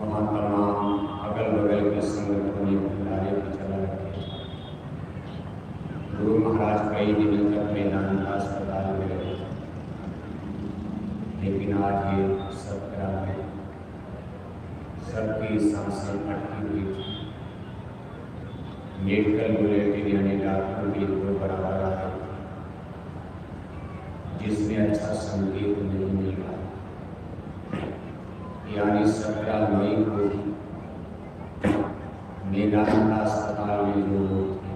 वहाँ तमाम अगल बगल के संगठनों ने भंडारे भी चला रखे। गुरु महाराज कई दिनों तक मेदांता अस्पताल में रहे, लेकिन आज ये सत्या में सबकी सांसें अटकी हुई थी। मेडिकल बुलेटिन यानी डॉक्टर की रिपोर्ट बराबर आ रही थी, जिसमें अच्छा संकेत नहीं मिल रहा। यानी 17 मई को मेदांता अस्पताल में जो लोग थे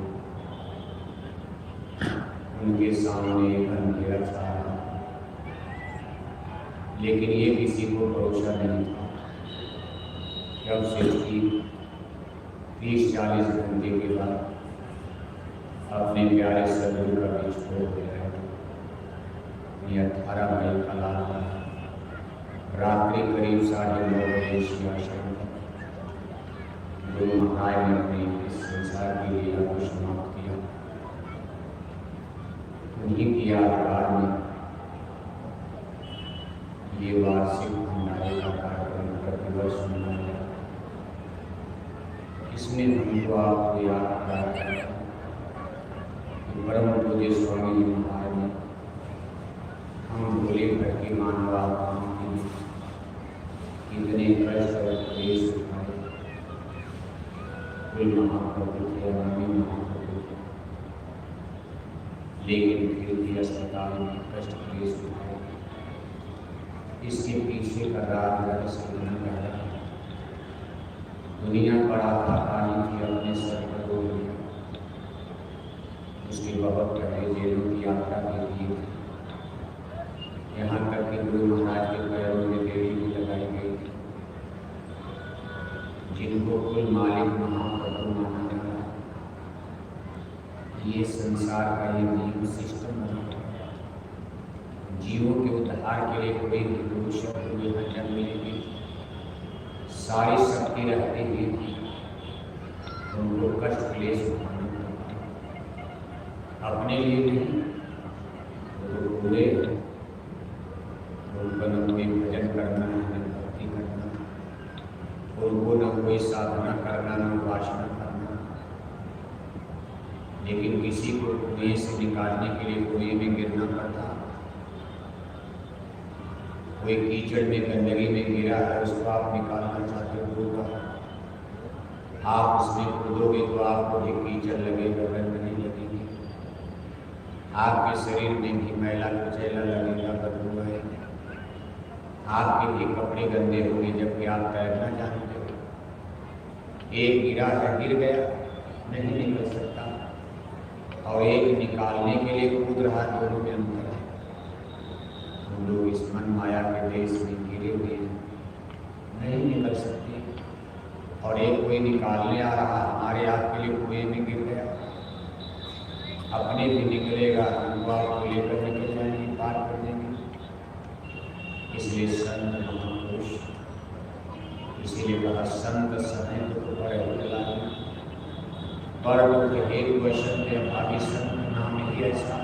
उनके सामने एक अंधेरा छा रहा, लेकिन ये किसी को भरोसा नहीं था। जब से 30-40 घंटे के बाद अपने प्यारे सदगुरु का बीच छोड़ गया है। ये 18 मई का लाल रात्रि करीब 9:30 बजे शिवाश्रम गुरु महाराज ने अपने इस संसार की लीला को समाप्त किया। उन्हीं की यादगार में ये वार्षिक भंडारे का कार्यक्रम प्रतिवर्ष मनाया जाता है। इसमें हमको आपको याद कराया है कि परम पूज्य स्वामी जी महाराज ने हम भोले भर के मानव आत्माओं के लिए कितने कष्ट और क्लेश उठाए। कुल महाप्रभु थे, अनामी महाप्रभु थे, लेकिन फिर भी अस्पताल में कष्ट क्लेश उठाए। इसके पीछे का राज दरअसल नहीं रहा। दुनिया पर आधा पानी की अपने सर पर रोक लिया। उसके बहुत बड़े जेलों की यात्रा के लिए थी। यहाँ तक कि गुरु महाराज के पैरों में बेड़ी भी लगाई गई थी। जिनको कुल मालिक महाप्रभु माना जाता है, ये संसार का ये नियम सिस्टम बना। जीवों के उद्धार के लिए कोई निर्दोष शब्द यहाँ जन्म लेगी, सारी शक्ति रहते हुए भी उनको कष्ट क्लेश उठाना पड़ता। अपने लिए नहीं, तो पूरे उनको न कोई भजन करना है, न भक्ति करना, उनको न कोई साधना करना, न उपासना करना। लेकिन किसी को कुएं से निकालने के लिए कुएं में गिरना पड़ता। कोई कीचड़ में गंदगी में गिरा है, उसको आप निकालना चाहते हो, आप उसमें कूदोगे तो आपको भी कीचड़ लगेगा, गंद नहीं लगेगी। आपके शरीर में भी मैला कुचैला लगेगा, बदबू आएगी। आपके भी कपड़े गंदे होंगे, जबकि आप तैरना जानते हो। एक गिरा है, गिर गया, नहीं निकल सकता, और एक निकालने के लिए कूद रहा, दोनों में अंतर है। हम लोग इस मन माया के देश में गिरे हुए हैं, नहीं निकल सकते, और एक कोई निकालने आ रहा, हमारे आपके लिए कुएं में गिर गया, अपने भी निकलेगा, हमको आपको लेकर निकल जाएंगे, पार कर देंगे। इसलिए संत महापुरुष, इसीलिए कहा संत समय दुख पर दुख हेतु वशंत भागी संत नाम ही ऐसा।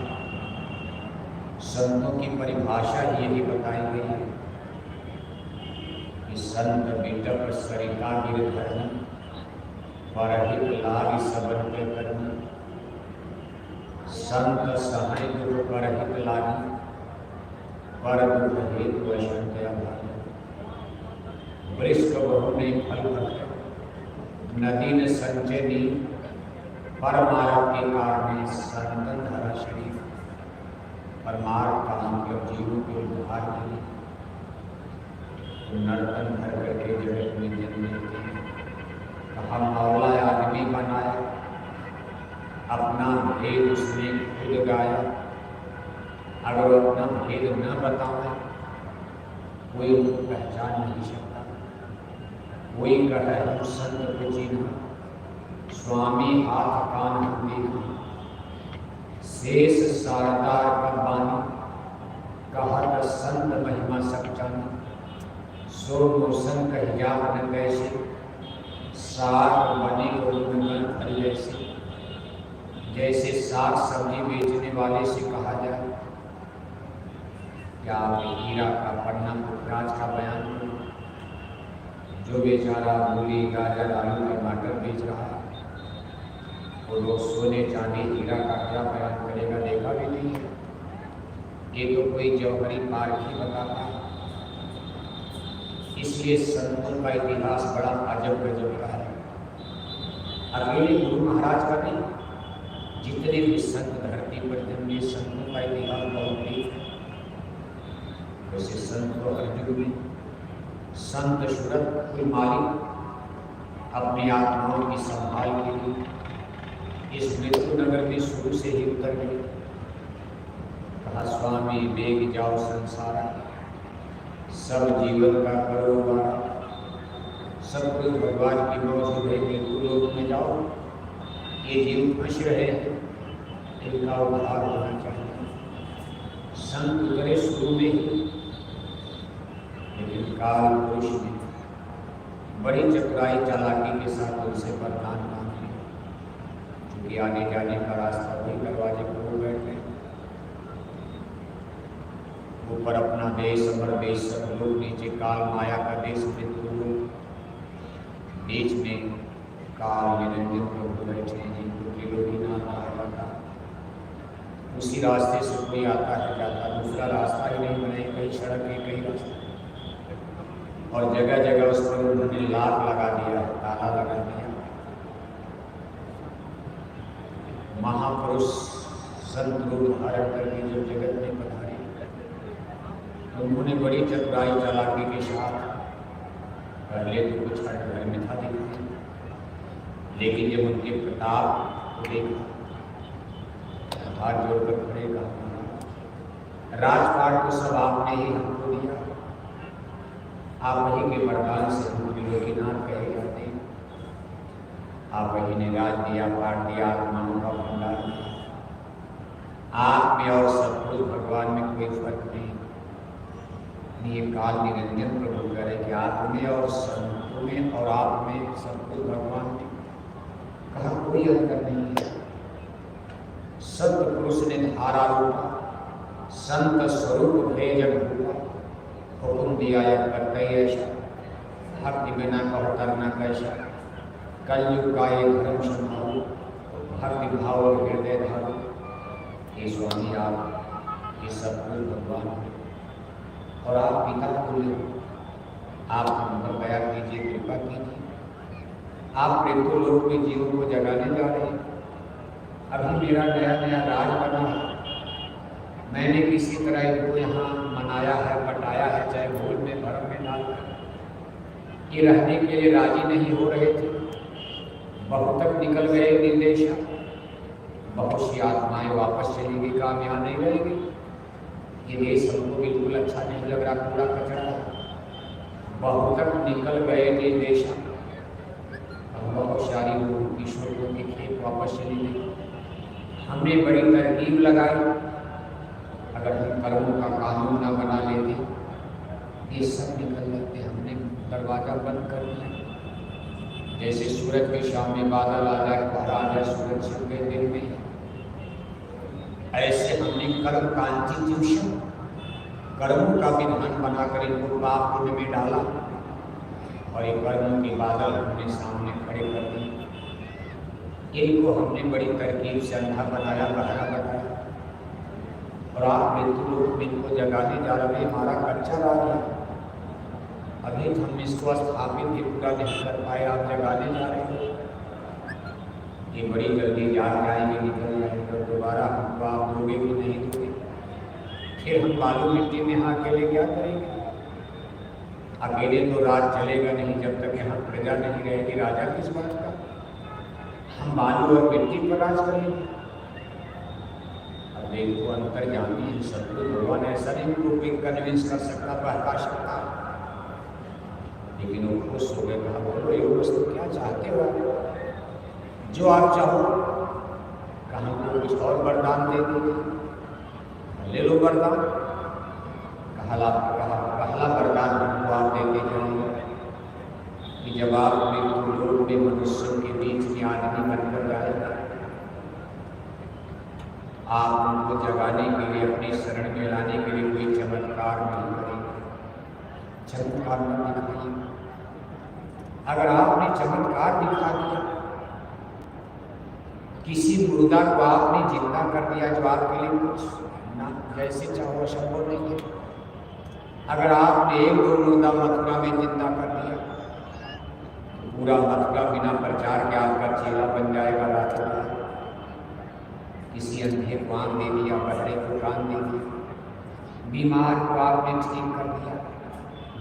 संतों की परिभाषा यही बताई गई है कि संत बिटप सरिता गिरधर्म परहित लाग सबन के कर्म। संत सहाय दुख परहित लागी, पर दुख हेतु वशंत भागी। वृष्क बहु ने फल भक्त, नदी ने संचय दी, परमार्थ के कारण संतन धरा शरीर। परमार्थ का मतलब जीवों के उद्धार के लिए नर्तन धर करके जगत में जन्म लेते हैं। कहा मौला आदमी बनाया, अपना भेद उसने खुद गाया। अगर वो अपना भेद न बताए, कोई उनको पहचान नहीं सकता। कोई कहे हम संत को चिन्हा, स्वामी हाथ कान देखा। शेष शारदार का बानी, कहत संत महिमा सब जाना। सो मोसन कहिया न कैसे, साग बने उन्मन फल जैसे। जैसे साग सब्जी बेचने वाले से कहा जाए, क्या आप हीरा का पन्ना पुखराज का बयान करो, जो बेचारा मूली गाजर आलू टमाटर बेच रहा है और वो सोने चांदी हीरा का क्या बयान करेगा, देखा भी नहीं है। ये तो कोई जौहरी पार्क ही बताता है। इसलिए संतों का इतिहास बड़ा अजब गजब का है। अकेले गुरु महाराज का नहीं, जितने भी संत धरती पर जन्मे संतों का इतिहास बहुत डीप है। वैसे संत तो हर युग में, संत शुरत कोई मालिक अपनी आत्माओं की संभाल के लिए इस मृत्यु नगर में शुरू से ही उतर गए। कहा स्वामी वेग जाओ संसारा, सब जीवन का करो वारा, सब कोई भगवान की मौज में मृत्यु लोक में जाओ। ये जीव फंस रहे हैं, इनका उद्धार होना चाहिए। संत उतरे शुरू में ही, लेकिन काल पुरुष ने बड़ी चतुराई चालाकी के साथ उनसे वरदान मांग लिया, क्योंकि आने जाने का रास्ता भी दरवाजे पर हो बैठे। ऊपर अपना देश अमर देश सब लोग, नीचे काल माया का देश मृत्यु लोग, बीच में काल निरंजन प्रभु बैठे हैं, जिनको त्रिलोकीनाथ कहा जाता है। उसी रास्ते से कोई आता है जाता, दूसरा रास्ता ही नहीं बने, कई सड़क है कई रास्ते, और जगह जगह उस पर उन्होंने लात लगा दिया, ताला लगा दिया। महापुरुष संत रूप धारण करके जो जगत में पधारे, उन्होंने बड़ी चतुराई चालाकी के साथ, पहले तो कुछ घर में था देखते, लेकिन जब उनके प्रताप को देखा, हाथ जोड़कर खड़े कहा, राजपाट तो सब आपने ही हमको दिया, आप ही के वरदान से हम त्रिलोकीनाथ कहे जाते हैं। आप ही ने राज दिया, पाठ दिया, आत्माओं का भंडार दिया। आप में और सतगुरु भगवान में कोई फर्क नहीं। ये काल निरंजन प्रभु करे कि आप में और संतों में और आप में सतगुरु भगवान में कहा कोई अंतर नहीं है। सत्य पुरुष ने धारा रूपा, संत स्वरूप भेजन हुआ, हुक्म दिया या करते ऐसा, भक्ति बिना कहो करना कैसा, कलयुग का ये धर्म संभालो, भक्ति भाव और हृदय धारो। ये स्वामी आप ये सतगुरु भगवान और आप पिता तुल्य, आप हम पर दया कीजिए, कृपा कीजिए। आप मृत्यु लोक में जीवों को जगाने जा रहे हैं। अभी मेरा नया नया राज बना है, मैंने किसी तरह इनको यहाँ मनाया है, पटाया है, चाहे भूल में भरम में डाल। ये रहने के लिए राजी नहीं हो रहे थे, बहुत तक निकल गए निर्देशा, बहुत सी आत्माएं वापस चली गई, काम यहाँ नहीं रहेगी। ये देश हमको बिल्कुल अच्छा नहीं लग रहा, कूड़ा कचरा, बहुत तक निकल गए निर्देशा। हम बहुत सारी लोगों की शोकों की खेत वापस चली गई। हमने बड़ी तरकीब लगाई, अगर हम कर्मों का कानून न बना लेते ये सब निकल जाते। हमने दरवाजा बंद कर दिया, जैसे सूरज के शाम में बादल आ जाए, बाहर आ जाए, सूरज छिप गए दिन में, ऐसे हमने कर्म कॉन्स्टिट्यूशन, कर्मों का विधान बनाकर इनको पाप पुण्य में डाला और ये कर्मों के बादल हमने सामने खड़े कर दिए। इनको हमने बड़ी तरकीब से अंधा बनाया, बहरा बनाया, और आप मृत्यु लोक में इनको जगाने जा रहे। हमारा कच्चा राज है, अभी तो हम इसको स्थापित भी पूरा नहीं कर पाए, आप जगाने जा रहे हैं। ये बड़ी जल्दी जाग जाएंगे, निकल जाएंगे, और दोबारा हमको आप दोगे भी नहीं दोगे, फिर हम बालू मिट्टी में यहाँ अकेले क्या करेंगे? अकेले तो राज चलेगा नहीं जब तक यहाँ प्रजा नहीं रहेगी। राजा किस बात का? हम बालू और मिट्टी पर राज करेंगे। अब देखो अंतर जानी है, सतगुरु भगवान ऐसा नहीं उनको कोई कन्विंस कर सकता, बहका सकता, लेकिन वो खुश हो गए। कहा बोलो ये वस्तु क्या चाहते हो, जो आप चाहो। कहा को कुछ और वरदान दे दीजिए, ले लो वरदान। पहला वरदान हमको आप देते जाएंगे कि जब आप मृत्यु लोक में मनुष्यों के बीच में आदमी बनकर जाएगा, आप उनको जगाने के लिए, अपनी शरण में लाने के लिए कोई चमत्कार नहीं करेंगे, चमत्कार न दिखाइए। अगर आपने चमत्कार दिखा दिया, किसी मुर्दा को आपने जिंदा कर दिया जो आपके लिए कुछ ना जैसे चाहो संभव नहीं है। अगर आपने एक दो मुर्दा मथुरा में जिंदा कर दिया तो पूरा मथुरा बिना प्रचार के आपका चेला बन जाएगा। राजा किसी अंधे को आंख दे दिया, बहरे को कान दे दिया, बीमार को आपने ठीक कर दिया,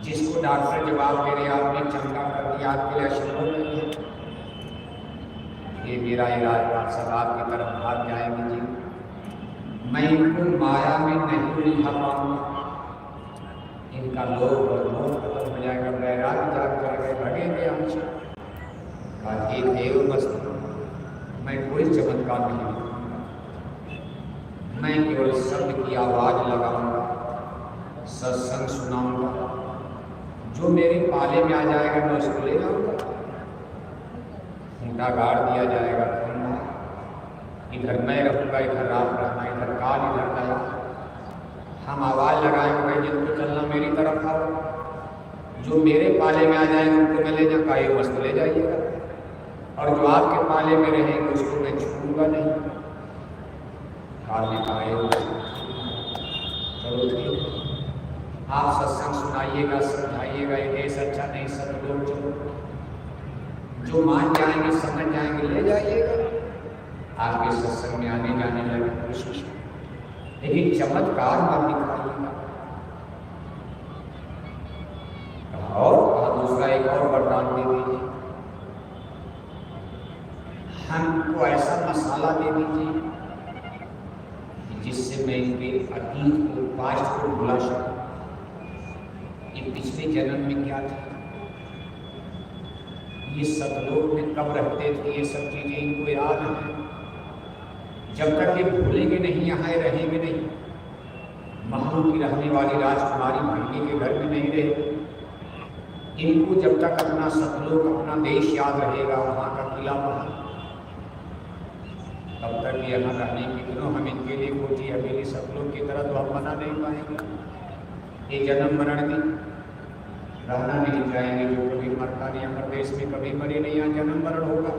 जिसको डॉक्टर जवाब दे रहे आपने चंगा कर दिया, आपके लिए संभव नहीं है। ये मेरा इलाज सब आपकी तरफ भाग जाएंगे जी। मैं इनको माया में नहीं उलझा पाऊंगा, इनका लोभ और मोह खत्म हो जाएगा, वैराग्य जाग जाएगा, भगेंगे हमसे। एक देव वस्तु मैं कोई चमत्कार नहीं करूँगा, मैं केवल शब्द की आवाज लगाऊंगा, सत्संग सुनाऊंगा, जो मेरे पाले में आ जाएगा मैं उसको ले जाऊंगा। खूंटा गाड़ दिया जाएगा, इधर मैं रहूँगा, इधर आप रहना, इधर काल, इधर दया। हम आवाज़ लगाएंगे भाई जिनको चलना मेरी तरफ आओ, जो मेरे पाले में आ जाएंगे उनको मैं ले जाऊँगा, ये वस्तु ले जाइएगा, और जो आपके पाले में रहेंगे उसको मैं छूऊंगा नहीं। काल ने कहा चलो ठीक, आप सत्संग सुनाइएगा, समझाइएगा, ये देश अच्छा नहीं, सब लोग चलो, जो मान जाएंगे समझ जाएंगे ले जाइएगा, आपके सत्संग में आने जाने लगे कोशिश, लेकिन चमत्कार मत दिखाइएगा। और दूसरा एक और वरदान दे दीजिए, हमको ऐसा मसाला दे दीजिए जिससे मैं इनके अतीत को, पास्ट को भुला सकूं, ये पिछले जन्म में क्या था, ये सतलोक में कब रहते थे, ये सब चीजें इनको याद हैं। जब तक ये भूलेंगे नहीं, यहाँ रहेंगे नहीं, महल की रहने वाली राजकुमारी भाग्य के घर में नहीं रहे, इनको जब तक अपना सतलोक, अपना देश याद रहेगा, वहाँ का किला महल, तब तक यहाँ रहने की दिनों हम इनके लिए कोठी हवेली सतलोक की तरह तो हम बना नहीं पाएंगे। ये जन्म मरण में रहना नहीं चाहेंगे, जो कभी मरता नहीं, हमारे देश में कभी मरे नहीं, यहाँ जन्म मरण होगा,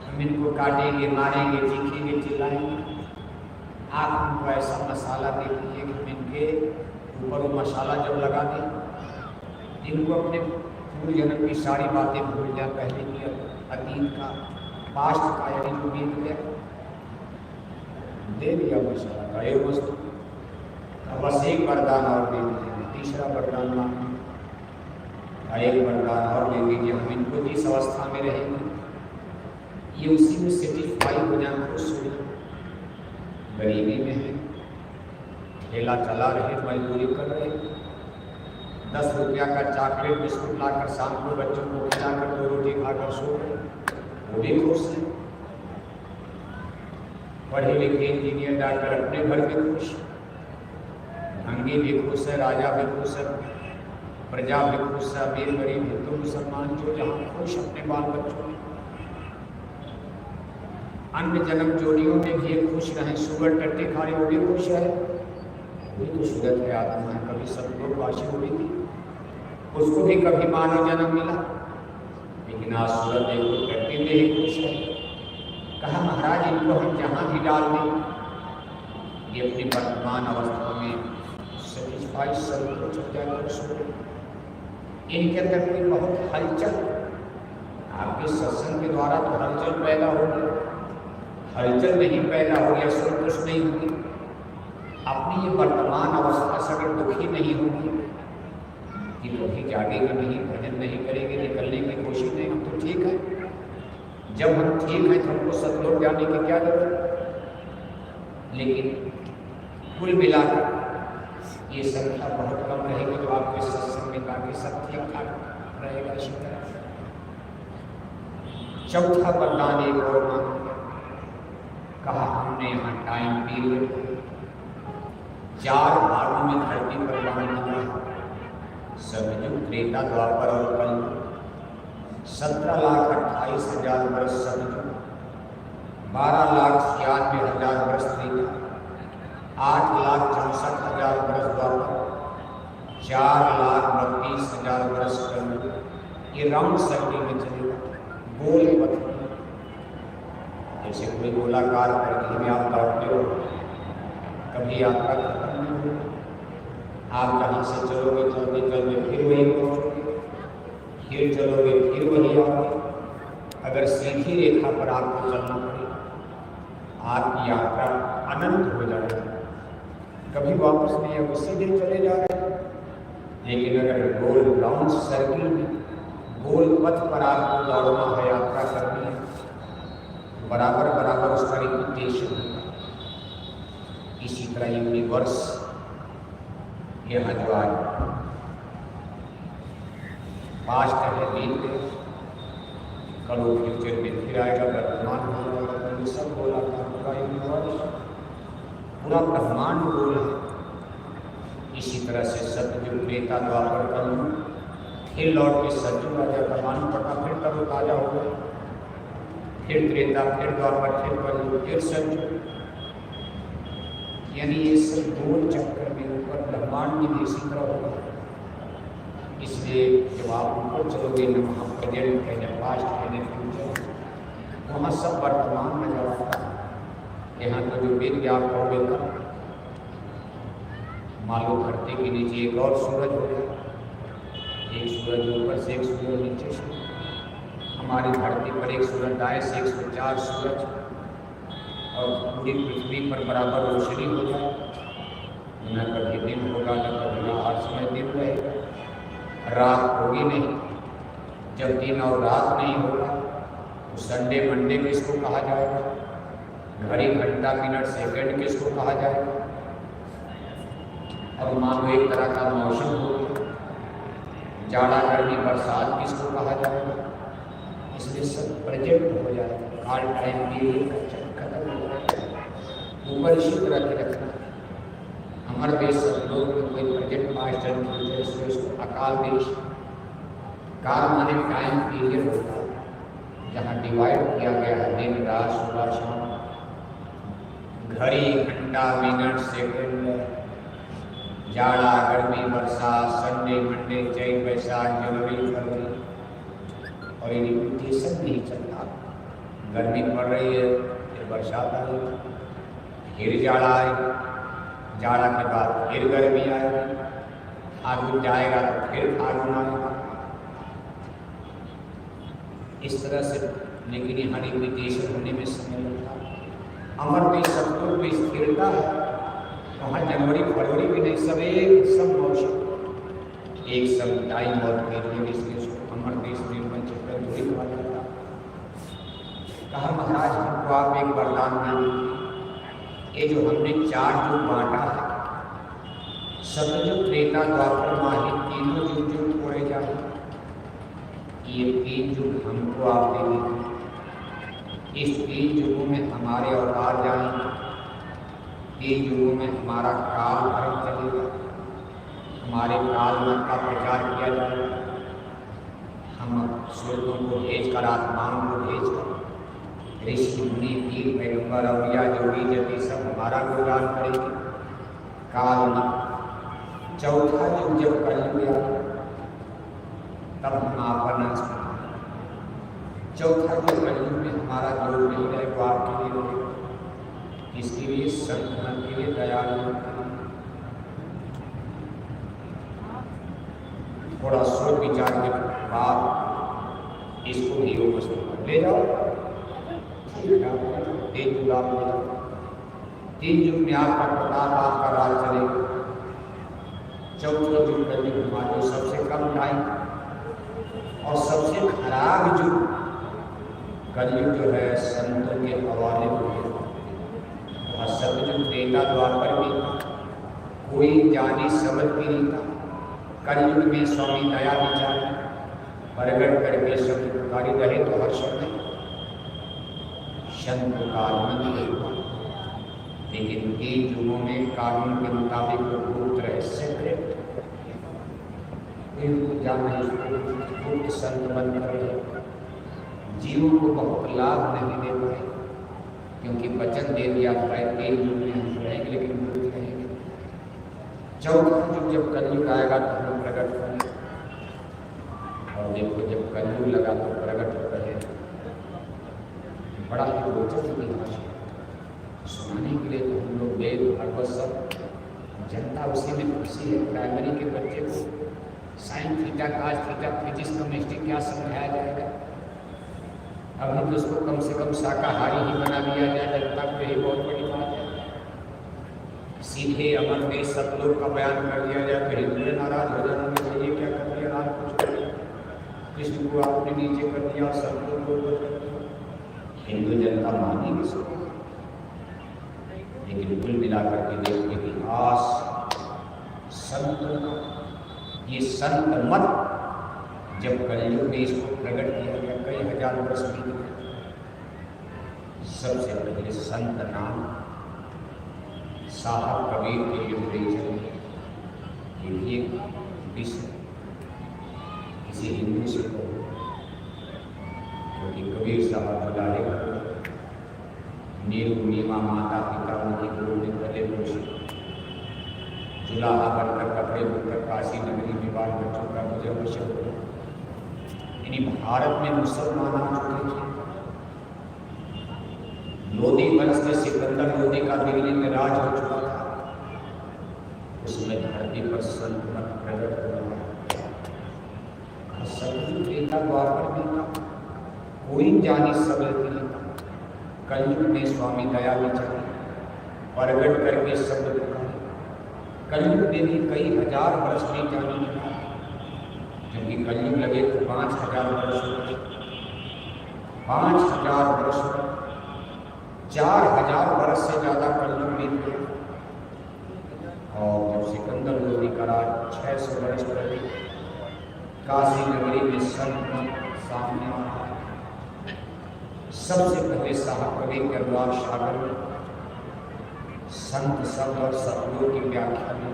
हम इनको काटेंगे, मारेंगे, चीखेंगे, चिल्लाएंगे। आप हमको ऐसा मसाला दे दीजिए कि हम इनके ऊपर वो मसाला जब लगा दें, इनको अपने पूर्व जन्म की सारी बातें भूल जाए, पहले की अतीत का, पास्ट का, यानी जो बीत गया, दे दिया मसाला का एक वस्तु। बस एक वरदान और दे दीजिए, तीसरा वरदान मांगे, एक वरदान और दे दीजिए, हम इनको जिस अवस्था में रहेंगे ये उसी में सेटिस्फाई हो जाए, खुश हो जाए। गरीबी में है, ठेला चला रहे, मजदूरी कर रहे, 10 रुपया का चॉकलेट बिस्कुट लाकर शाम को बच्चों को खिलाकर 2 रोटी खाकर सो रहे, वो भी खुश है। पढ़े लिखे इंजीनियर, डॉक्टर अपने घर में खुश, भंगी भी खुश है, राजा भी खुश है, प्रजा भी खुश है, अमीर गरीब हिंदू मुसलमान जो जहाँ खुश अपने बाल बच्चों में। अन्य जन्म जोड़ियों में भी खुश रहें, शुगर टट्टी खा रहे वो भी खुश है, वो तो सूरत है आत्मा है, कभी सतलोक वासी हुई थी, उसको भी कभी मानव जन्म मिला, लेकिन आज सूरत देखो टट्टी में ही खुश है। कहा महाराज इनको हम जहाँ भी डाल दें, ये अपनी वर्तमान अवस्था में सेटिस्फाई संतुष्ट हो जाए। इनके अंदर कोई बहुत हलचल, आपके सत्संग के द्वारा तो हलचल पैदा होगी, हलचल नहीं पैदा हो गया, संतुष्ट नहीं होगी, अपनी ये वर्तमान अवस्था से अगर दुखी नहीं होगी कि कभी जागेंगे नहीं, भजन नहीं करेंगे, निकलने की कोशिश नहीं, हम तो ठीक है। जब हम ठीक हैं तो हमको सतलोक जाने की क्या जरूरत। लेकिन कुल मिलाकर ये संख्या बहुत कम रहेगी जो आपके सत्संग में काफी सब ठीक ठाक रहेगा। इसी तरह चौथा वरदान एक और मांगा, कहा हमने यहाँ टाइम पीरियड 4 भागों में धरती पर बांट दिया, सतयुग, त्रेता, द्वापर और कलयुग। 17,28,000 वर्ष सतयुग, 12,96,000 वर्ष त्रेता, 8,64,000 वर्ष द्वापर, 4,32,000 वर्ष कलयुग, ये राउंड सर्किल में चलेगा, गोल पथ में। जैसे कोई गोलाकार परिधि में आप दौड़ते हो, कभी यात्रा खत्म नहीं होगी। आप जहाँ से चलोगे चलते चलते फिर वही पहुँचोगे, फिर चलोगे फिर वही आओगे। अगर सीधी रेखा पर आपको चलना पड़े, आपकी यात्रा अनंत हो जाएगी, कभी वापस नहीं आएगा, सीधे चले जा रहे हैं। लेकिन अगर गोल राउंड सर्किल में गोल पथ पर आपको दौड़ना है, यात्रा करनी है, बराबर बराबर उसका रिपीटेशन होगा। इसी तरह यूनिवर्स यहाँ जो आज पास्ट है, बीत है, कल वो फ्यूचर में फिर आएगा, वर्तमान में आएगा, ये सब बोला था। पूरा यूनिवर्स, पूरा ब्रह्मांड गोल है। इसी तरह से सतयुग, त्रेता, द्वापर, कलयुग, फिर लौट के सतयुग आ जाएगा, मालूम पड़ता फिर तब ताजा हो गया, फिर त्रेता, फिर द्वापर, फिर कलयुग, फिर सतयुग। यानी ये सब गोल चक्कर में ऊपर ब्रह्मांड में भी इसी तरह होगा। इसलिए जब आप ऊपर चलोगे न वहाँ प्रेजेंट है, न पास्ट है, न फ्यूचर, वहाँ सब वर्तमान नजर आता है। यहाँ तो जो वेद आप पढ़ोगे कब, मान लो धरती के नीचे एक और सूरज हो जाए, एक सूरज ऊपर से एक सूरज नीचे से, हमारी धरती पर एक सूरज दाएं से 104 सूरज, और पूरी पृथ्वी पर बराबर रोशनी हो जाए, न कभी दिन होगा न कभी हर समय दिन रहेगा, रात होगी नहीं। जब दिन और रात नहीं होगा तो संडे मंडे किसको कहा जाएगा, घड़ी घंटा मिनट सेकंड किसको कहा जाएगा। और मान लो एक तरह का मौसम हो गया, जाड़ा गर्मी बरसात किसको कहा जाएगा। इसलिए सब प्रेजेंट हो जाएगा, काल टाइम पीरियड खत्म हो जाएगा। ऊपर इसी तरह के रखना। हमारे देश सब लोग में कोई प्रेजेंट पास्ट एंड फ्यूचर, इसलिए उसको अकाल देश, काल माने टाइम पीरियड होता है, जहाँ डिवाइड किया गया है दिन रात सुबह शाम, घड़ी घंटा मिनट सेकंड, जाड़ा गर्मी बरसात, संडे मंडे, चैत बैसाख, जनवरी फरवरी, और ये रिपीटेशन नहीं चलता। गर्मी पड़ रही है फिर बरसात आ रही है, फिर जाड़ा आएगा, जाड़ा के बाद फिर गर्मी आएगी, फागुन जाएगा तो फिर फागुन आएगा। इस तरह से, लेकिन यहाँ रिपीटेशन होने में समय लगता है। अमर में सत्तुर में स्थिरता है, वहाँ जनवरी फरवरी भी नहीं, सब एक सब मौसम एक सब टाइम और पीरियड, इसलिए उसको अमर देश निर्मल चक्कर थोड़ी कहा जाता। कहा महाराज हमको आप एक वरदान दीजिए, ये जो हमने 4 युग बांटा है, सतयुग त्रेता द्वापर माही, तीनों युग जो छोड़े जाए, ये 3 युग हमको आप दे दीजिए। इस 3 युगों में हमारे अवतार जाएंगे, 3 युगों में हमारा काल धर्म चलेगा, हमारे काल मत का प्रचार किया जाएगा। हम स्वर्गों को भेजकर, आत्माओं को भेजकर, ऋषि मुनि पीर पैगंबर अवलिया जोगी जति सब हमारा गुणगान करेंगे। काल मत 4था युग जब कलयुग आया, तब हम आपन अंश में 4था युग कलयुग में हमारा जो नहीं रहे वो आपके लिए रहेगा। इसके लिए संतन के लिए, दयालु थोड़ा सोच विचार के बाद इसको भी ले जाओ, 3 युग आप ले जाओ। 3 युग में आपका प्रताप, आपका राज चलेगा। 4था युग कलयुग हमारा सबसे कम टाइम और सबसे खराब युग कलयुग जो है, संतों के हवाले हो। और सतयुग त्रेता द्वापर में कोई जाने समझ भी नहीं था। कलयुग में स्वामी दया विचार प्रगट करके शब्द पुकारी रहे तो हर शब्द शब्द पुकार हुआ। लेकिन 3 युगों में कानून के मुताबिक गुप्त रहे, सेक्रेट गुप्त संत बनकर जीवों को बहुत लाभ नहीं दे पाए, क्योंकि वचन दे दिया था 3 युग में हम रहेंगे, लेकिन गुप्त रहेंगे। 4था युग जब कलयुग आएगा तो हम प्रकट होंगे। और देखो जब कलयुग लगा तो प्रकट हो रहे, बड़ा ही रोचक इतिहास सुनाने के लिए तो हम लोग वेद भागवत सब जनता उसी में खुशी है। प्राइमरी के बच्चे को साइन थीटा काज थीटा फिजिक्स केमिस्ट्री क्या समझाया जाएगा? अभी तो उसको कम से कम शाकाहारी ही बना दिया जाए, जनता को यही बहुत बड़ी बात है। सीधे अमर में सतलोक का बयान कर दिया जाए तो हिंदू नाराज हो जाएंगे, ये क्या कर दिया, राम कुछ कर कृष्ण को आपने नीचे कर दिया, सतलोक को ऊपर कर दिया। हिंदू जनता मानेगी इसको, लेकिन कुल मिलाकर के देखिए इतिहास संतों का ये संत मत जब कलयुग में इसको प्रकट किया गया, कई हजार वर्ष बीत गए। सबसे पहले संत नाम साहब कबीर के लिटरेचर में ये भी एक विषय किसी हिंदू से को, क्योंकि कबीर साहब बुलाए नीरू नीमा माता पिता उनके गुरु ने पहले पोषे, जुलाहा बनकर कपड़े बनकर काशी नगरी में बाल बच्चों का मुझे अवश्य हो। यानी भारत में मुसलमान आ चुके थे। लोधी वंश में सिकंदर लोधी का दिल्ली में राज हो चुका था। उसमें धरती पर संत मत प्रकट हो रहा है। सतयुग त्रेता द्वापर में था, कोई जानी सबल नहीं था। कलयुग में स्वामी दया विचार प्रगट करके शब्द पुकारे। कलयुग में भी कई हजार वर्ष में जाने लगा, क्योंकि कलयुग लगे तो 5000 वर्ष, 5000 वर्ष, 4000 वर्ष से ज्यादा कलयुग बीत गए। और जब सिकंदर लोधी का राज 600 वर्ष पहले काशी नगरी में संत सामने आया। सबसे पहले साहब कबीर के अनुवाद सागर में संत शब्द और सतलोक की व्याख्या में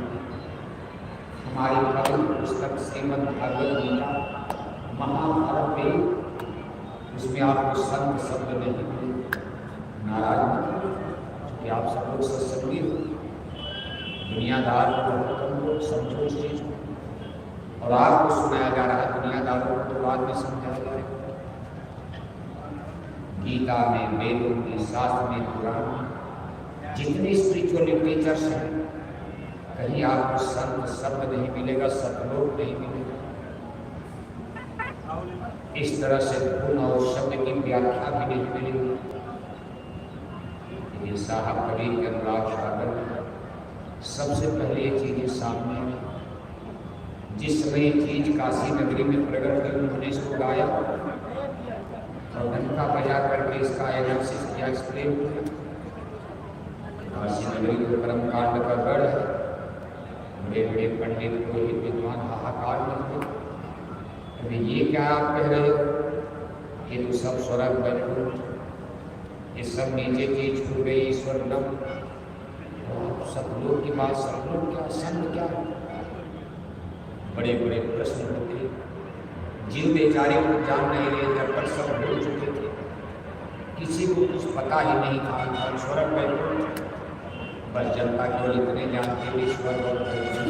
हमारी पवित्र पुस्तक श्रीमद् भागवत गीता महाभारत में, उसमें आपको संत शब्द नहीं मिले। नाराज मत कि आप सब लोग सत्संगी हो, दुनियादार कम लोग समझो इस चीज को, और आपको सुनाया जा रहा है, दुनियादारों को तो बाद में समझाया जाएगा। गीता में, वेदों में, शास्त्र में, पुराण में जितने स्पिरिचुअल लिटरेचर्स हैं, कहीं आपको संत शब्द नहीं मिलेगा, सतलोक नहीं मिलेगा। इस तरह से गुण और शब्द की व्याख्या भी नहीं मिलेगी। लेकिन साहब कबीर के अनुराग सागर में सबसे पहले ये चीजें सामने आई। जिस समय ये चीज काशी नगरी में प्रकट की, उन्होंने इसको गाया और डंका बजा करके इसका एनालिसिस किया, एक्सप्लेन किया। काशी नगरी तो कर्म कांड का गढ़ है, बड़े बड़े पंडित पुरोहित विद्वान हाहाकार में थे। अभी ये क्या आप कह रहे हो, ये तो सब स्वर्ग बैकुंठ, ये सब नीचे चीज छूट गई, ईश्वर नम, सतलोक की बात, सतलोक क्या, संत क्या? बड़े बड़े प्रश्न होते, जिन बेचारे को जान नहीं रहे, जब तक सब भूल चुके थे, किसी को कुछ पता ही नहीं था। स्वर्ग बैकुंठ बस जनता केवल इतने जानते थे, स्वर्ग और बैकुंठ,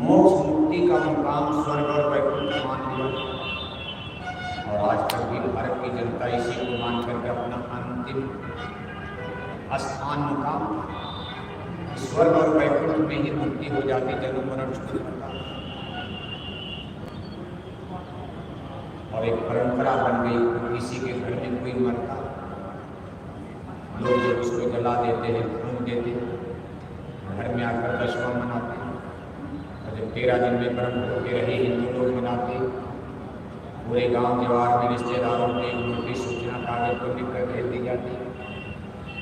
मोक्ष मुक्ति का मुकाम स्वर्ग और बैकुंठ मान लिया। और आज तक भी भारत की जनता इसी को मान करके अपना अंतिम स्थान मुकाम स्वर्ग और बैकुंठ में ही मुक्ति हो जाती, जन्म मरण छूट जाता। और एक परंपरा बन गई, किसी के घर में कोई मरता, लोग जब उसको जला देते हैं, फूंक देते हैं, घर में आकर दशवा मनाते हैं। और जब 13 दिन में ब्रह्म होते रहे हिंदू लोग मनाते, पूरे गांव जवार में रिश्तेदारों में उनकी सूचना कागज पर लिख कर भेज दी जाती।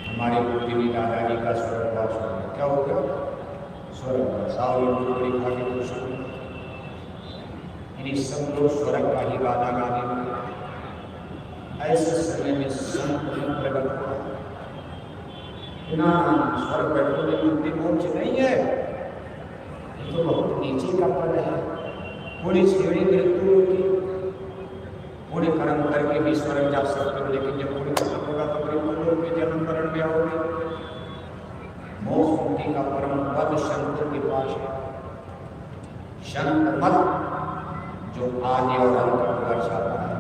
हमारे पूजनी दादाजी का स्वर्गवास हो गया, क्या हो गया? स्वर्गवास। आओ लोग बड़ी खाली खुश हो, इन सब लोग स्वर्ग का ही गाना गाने लगे। ऐसे समय में संत प्रकट हुआ, ना स्वर्ग बैकुंठ मुक्ति मोक्ष नहीं है, ये तो बहुत नीचे का पद है। पूरी छेड़ी मृत्यु होती, पूरे कर्म करके भी स्वर्ग जा सकते हो, लेकिन जब पूरी खत्म होगा तो मृत्यु में जन्म मरण में आओगे। मोक्ष मुक्ति का परम पद संतों के पास है। संत मत जो आदि और अंत को दर्शाता है।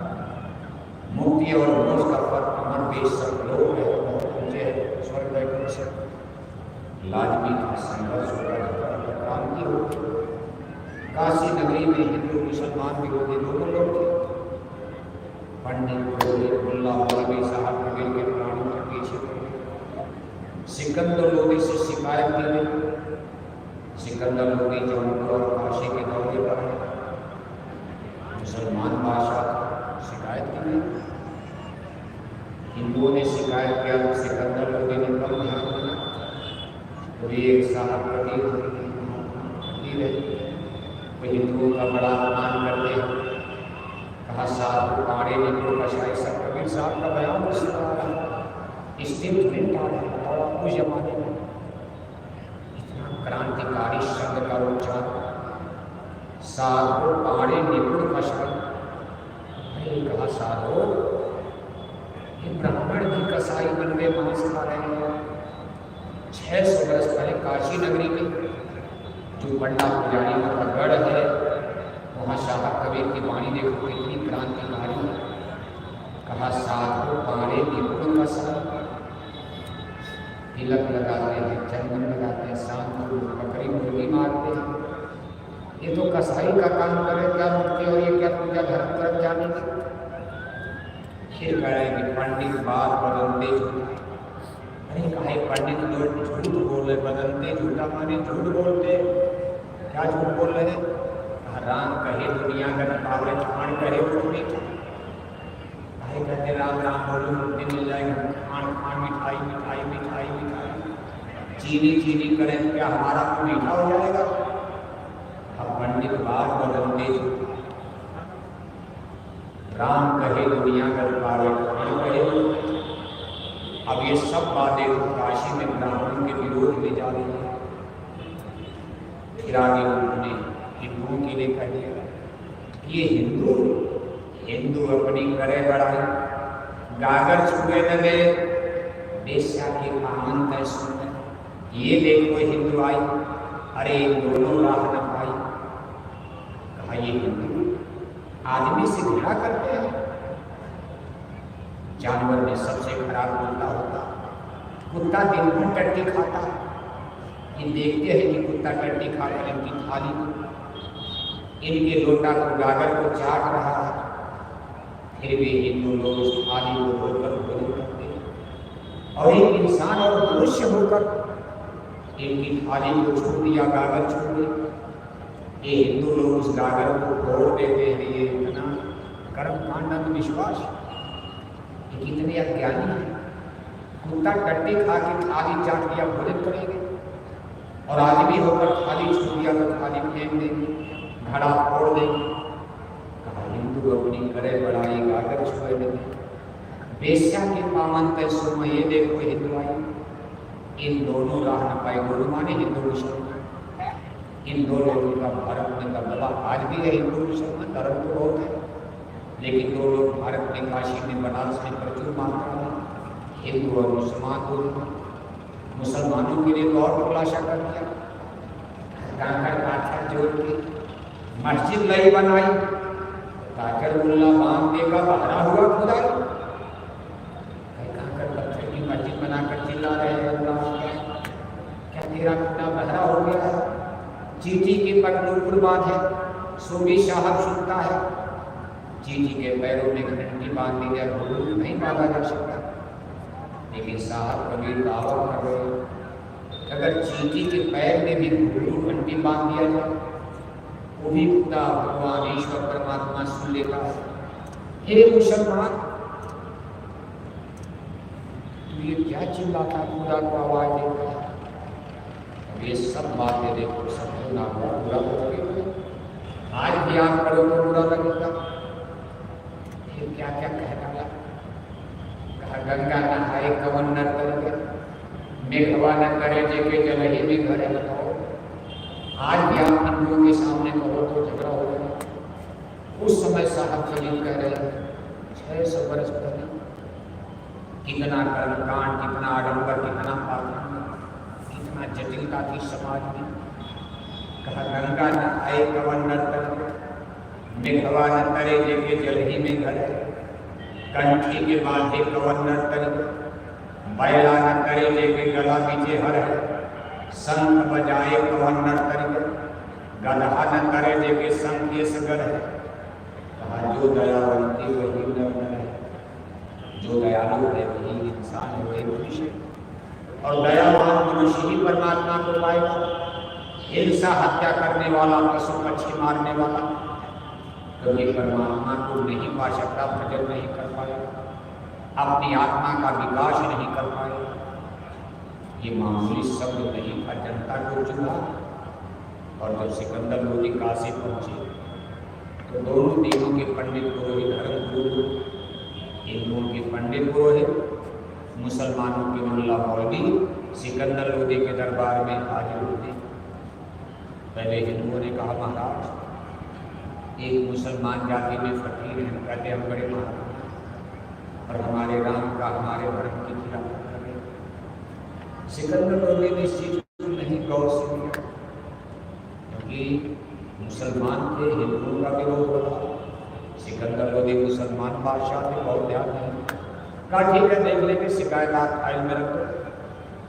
मुक्ति और मोक्ष का पद अमर देश सर्वलोक है, ऊंचे स्वर्ग वैकुंठ से लाजमी का संघर्ष होकर क्रांति होती। काशी नगरी में हिंदू मुसलमान विरोधी दोनों लोग थे। पंडित पुरोहित मुल्ला मौलवी साहब कबीर के प्राणों के पीछे पड़े। सिकंदर लोधी से शिकायत की गई। सिकंदर लोधी जौनपुर और काशी के दौरे पर मुसलमान बादशाह शिकायत की गई। हिंदुओं ने शिकायत किया तो सिकंदर लोधी ने कम ध्यान दिया। तो एक साहब कबीर है, वो हिंदुओं का बड़ा अपमान करते हैं। कहा साधु पाड़े निकलो कशाई सब। कबीर साहब का बयान उस स्टेटमेंट आ रहा है उस जमाने में। इतना क्रांतिकारी शब्द का उच्चार, साधु पाड़े निपुण कशाई। कहा साधु ये ब्राह्मण भी कसाई बन गए, मांस खा रहे हैं। 600 वर्ष पहले काशी नगरी में जो पंडा पुजारियों का गढ़ है, वहाँ शाह कबीर की वाणी देखो कितनी क्रांतिकारी है। कहा साधु पाड़े निपुण कसाई। तिलक लगाते हैं, चंदन लगाते हैं, शाम को बकरी मुर्गी मारते हैं। ये तो कसाई का काम करे, क्या मुक्ति और ये क्या पूजा धर्म तरफ जाने की। फिर कह रहे कि पंडित बात बदलते झूठा। अरे कहे पंडित लोग झूठ बोल रहे, बदलते झूठा माने झूठ बोलते। क्या झूठ बोल रहे हैं? राम कहे दुनिया का पावरे खान कहे उठ मीठा। कहे कहते राम राम बोलो मुक्ति मिल जाएगा। खान खान मिठाई मिठाई मिठाई मिठाई चीनी चीनी करें क्या हमारा तो मीठा हो जाएगा। अब पंडित बात बदलते झूठा। राम कहे दुनिया का पावरे खान कहे। अब ये सब बातें काशी में ब्राह्मण के विरोध में जा रही है। फिर आगे उन्होंने हिंदुओं के लिए कह दिया ये हिंदू अपनी करे बढ़ाई, गागर छुए न दे, बेश्या के पावन तय सुन। ये देखो हिंदू आई, अरे दोनों राह न पाई। कहा ये हिंदू आदमी से घृणा करते हैं। जानवर में सबसे खराब कुत्ता होता। कुत्ता दिन भर टट्टी खाता। ये देखते हैं कि कुत्ता टट्टी खाकर इनकी थाली को, इनके लोटा को, गागर को चाट रहा है। फिर भी हिंदू लोग उस थाली को होकर भोजन करते हैं। और एक इंसान और मनुष्य होकर इनकी थाली को छोड़ दिया, गागर छोड़ दी। ये हिंदू लोग उस गागर को फोड़ देते हैं। ये इतना कर्म कांड अंधविश्वास, ये कितने अज्ञानी हैं। कुत्ता टट्टी खा के थाली चाट लिया, भोजन करेंगे, और आदमी होकर थाली छोड़ दिया तो थाली फेंक देंगे, घड़ा फोड़ देंगे। कहा हिंदू अपनी करे बढ़ाई, गागर छुए देंगे, बेश्या के पावन तय सुन। ये देखो हिंदू आई, इन दोनों राह न पाए। गुरु माने हिंदू मुसलमान, इन दो लोगों का भारत में दबदबा आज भी है। हिंदू मुसलमान धर्म तो बहुत है, लेकिन दो लोग भारत में, काशी में, बनारस में प्रचुर मात्रा में हिंदू और मुसलमान दोनों। मुसलमानों के लिए तो और खुलासा कर दिया। कांकर काठा जोड़ के मस्जिद लई बनाई, काकर मुल्ला बांध देगा बहरा हुआ खुदाई। काकर पत्थर की मस्जिद बनाकर चिल्ला रहे हैं क्या तेरा खुदा बहरा हो गया है। चीटी के पटनूपुर बांध है, सूबी साहब सुनता है। चीटी के पैरों में घंटी बांध दी जाए, घुंघरू नहीं बांधा जा सकता। लेकिन साहब कबीर दावा कर रहे हैं अगर चीटी के पैर में भी घुंघरू घंटी बांध दिया जाए, वो भी खुदा भगवान ईश्वर परमात्मा सुन लेगा। हे मुसलमान, तू ये क्या चिल्लाता, खुदा को आवाज देता है। अब ये सब बातें देखो, सब ना बुरा लगेगा। आज भी आप करो तो बुरा लगेगा। फिर क्या क्या कह डाला। कहा गंगा नहाए कवन न करे, मेघवा न करे जेके जलही में घरे। बताओ आज भी आप हिंदुओं के सामने कहो तो झगड़ा हो गया। उस समय साहब खलील कह रहे हैं 600 वर्ष पहले कितना कर्मकांड, कितना आडंबर, कितना पाखंड, कितना जटिलता थी समाज में। कहा गंगा न आए कवन न करे, मेघवा न तरे जेके जल ही में घर है, कंठी के बांधे कवन न तरे, बैला न तरे जेके गला पीछे हर है, शंख बजाए कवन न तरे, गधा न तरे जेके शंख ये सगर है। कहा जो दयावंती वही नर है, जो दयालु है वही इंसान है, वही मनुष्य है। और दयावान मनुष्य ही परमात्मा को पाएगा। हिंसा हत्या करने वाला, पशु पक्षी मारने वाला कभी परमात्मा को नहीं पा सकता, प्रकट नहीं कर पाएगा, अपनी आत्मा का विकास नहीं कर पाएगा। ये मामूली शब्द नहीं था, जनता को चुना। और जब सिकंदर लोदी काशी पहुंचे तो दोनों देवों के पंडित पुरोहित, धर्म गुरु, हिंदुओं के पंडित पुरोहित, मुसलमानों के मुल्ला मौलवी सिकंदर लोदी के दरबार में हाजिर हुए। पहले हिंदुओं ने कहा महाराज एक मुसलमान जाति में फकीर हैं, कहते हम बड़े महान और हमारे राम का, हमारे धर्म की खिलाफत कर रहे। सिकंदर लोदी ने इस चीज को नहीं गौर से किया, क्योंकि मुसलमान थे, हिंदुओं का विरोध होता। सिकंदर लोदी मुसलमान बादशाह थे, बहुत ध्यान नहीं। कहा ठीक है, देख लेंगे, शिकायत आप फाइल में रख दो,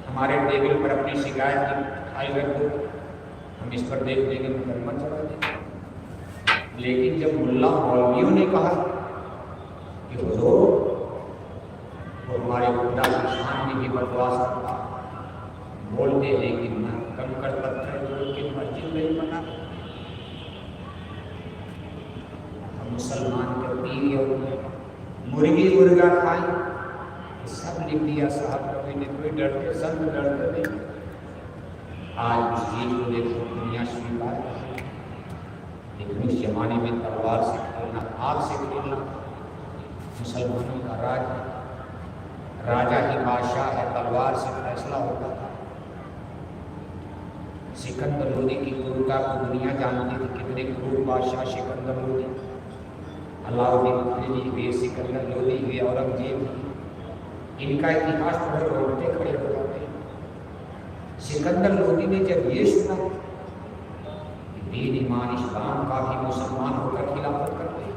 हमारे टेबल पर अपनी शिकायत की फाइल रख दो, हम इस पर देख लेंगे, मुकदमा चला देंगे। लेकिन जब मुल्ला मौलवियों ने कहा कि हुजूर वो हमारे खुदा की शान में भी बकवास करता, बोलते हैं कि कंकड़ पत्थर जोड़ के मस्जिद नहीं बना, हम मुसलमान के पीर और मुर्गी मुर्गा खाएं, सब लिख दिया साहब, कभी ने कोई डरते, संत डरते नहीं। आज उस चीज को देखो, दुनिया स्वीकार कर, लेकिन उस जमाने में तलवार से खेलना, आग से खेलना मुसलमानों का राज है, राजा ही बादशाह है, तलवार से फैसला होता था। सिकंदर लोदी की क्रूरता को दुनिया जानती थी, कितने क्रूर बादशाह सिकंदर लोदी, अलाउद्दीन खिलजी हुए, सिकंदर लोदी हुए, औरंगजेब, इनका इतिहास पढ़े रोकते खड़े हो जाते हैं। सिकंदर लोदी ने जब ये सुना दीन ईमान इस्लाम का भी मुसलमान होकर खिलाफत करते हैं,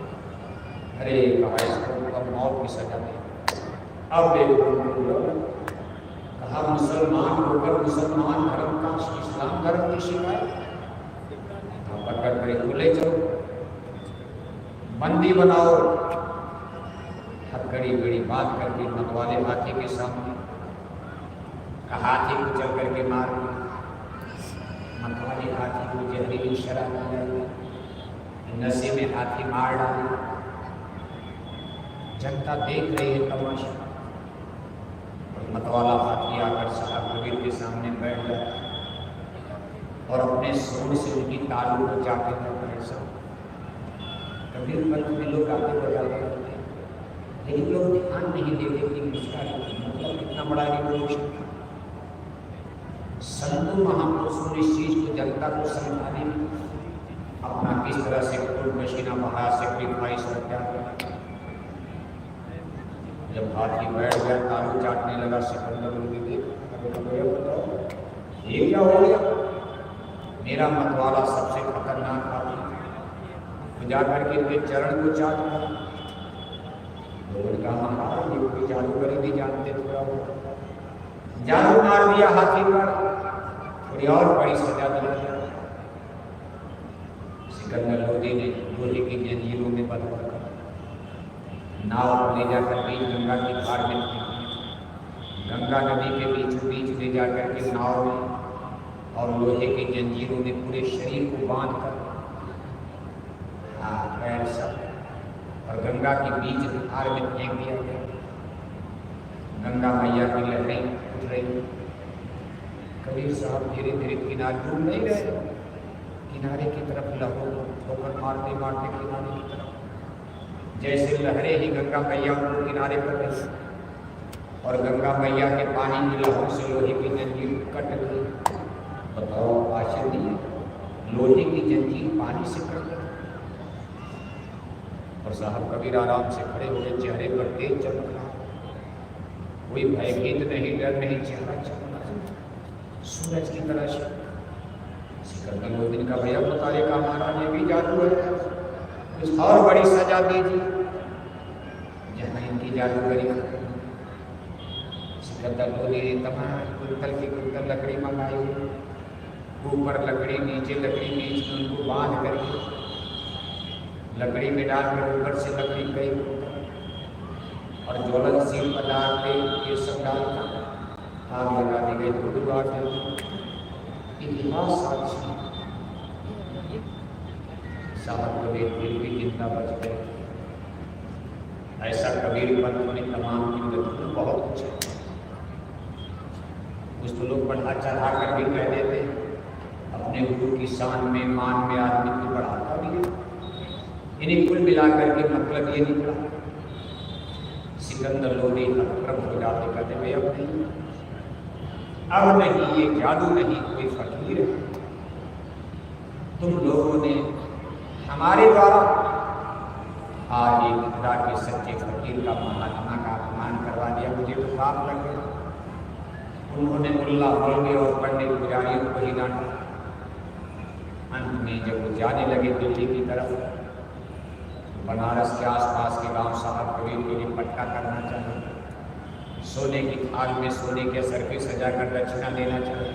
अरे कहा इसको अब मौत की सजा दे। अब देखो, कहा मुसलमान होकर मुसलमान धर्म का, इस्लाम धर्म की शिकायत, पकड़ कर ले चलो, बंदी बनाओ। हथकड़ी बड़ी बात करके मतवाले हाथी के सामने, हाथी को चल करके मार दिया, मतवाले हाथी को जहरीली शराब पिलाई, नशे में हाथी मार डाला। जनता देख रही है तमाशा, और मतवाला हाथी आकर साहब कबीर के सामने बैठ जाता और अपने सूंड से उनकी तालू को जाके करता है। सब कबीर पंथ में लोग गाते बजाते रहते हैं, लेकिन लोग ध्यान नहीं देते कि इसका मतलब कितना बड़ा रिवोल्यूशन था। संतों महापुरुषों ने इस चीज को जनता को समझाने में अपना किस तरह से खून पसीना बहा, सेक्रीफाइस और त्याग किया। जब हाथी बैठ गया, तालू चाटने लगा, सिकंदर लोदी देखा, ये क्या हो गया, मेरा मतवाला सबसे खतरनाक हाथी, तो जाकर के वे चरण को चाट कर लोगों ने कहा महाराज ये कोई जादूगरी नहीं जानते, थोड़ा जादू मार दिया हाथी पर, थोड़ी और बड़ी सजा दिला दिया। सिकंदर लोदी ने लोहे की जंजीरों में बंद कर नाव पर ले जाकर बीच गंगा की धार में फेंक दिया। गंगा नदी के बीचों बीच ले जाकर के नाव में और लोहे की जंजीरों में पूरे शरीर को बांध कर, हाथ पैर सब, और गंगा के बीच धार में फेंक दिया गया। गंगा मैया की लहरें उठ रही। कबीर साहब धीरे धीरे किनारे डूब नहीं रहे, किनारे की तरफ लहरों ठोकर मारते मारते किनारे की तरफ, जैसे लहरें ही गंगा मैया को किनारे पर रही, और गंगा मैया के पानी की लहरों से लोहे की जंजीर कट गई। बताओ आश्चर्य है, लोहे की जंजीर पानी से कट गई। और साहब कबीर आराम से खड़े हो गए, चेहरे पर तेज चमक रहा, कोई भयभीत नहीं, डर नहीं, चेहरा चमक रहा सूरज की तरह से। सिकंदर लोदी का भैया बता रहे का महाराज ये भी जादू है, कुछ और बड़ी सजा दीजिए जहाँ इनकी जादूगरी खत्म। सिकंदर लोधी ने तमाम कुंतल की कुंतल लकड़ी मंगाई, ऊपर लकड़ी नीचे लकड़ी, बीच में उनको बांध करके लकड़ी में डालकर ऊपर से लकड़ी कई और ज्वलनशील पदार्थ ये सब डालकर आग लगा दी गई। तो आग इतिहास साक्षी साहब कबीर फिर भी जिंदा बच गए। ऐसा कबीर पंथ ने तमाम जिंदगी में बहुत कुछ है। कुछ तो लोग बढ़ा चढ़ा कर भी कह देते अपने गुरु की शान में मान में आदमी को बढ़ाता भी है। इन्हीं कुल मिलाकर के मतलब ये निकला सिकंदर लोधी प्रभु हो जाते कहते भाई अब नहीं ये जादू नहीं, कोई फकीर है। तुम लोगों ने हमारे द्वारा आज एक खुदा के सच्चे फकीर का महात्मा का अपमान करवा दिया, मुझे तो पाप लग गया। उन्होंने मुल्ला मौलवी और पंडित पुजारियों को ही डांटा। अंत में जब वो जाने लगे दिल्ली की तरफ, बनारस के आसपास के गांव साहब कबीर के लिए पट्टा करना चाहिए, सोने की थाल में सोने के सर पे सजा कर दक्षिणा देना चाहिए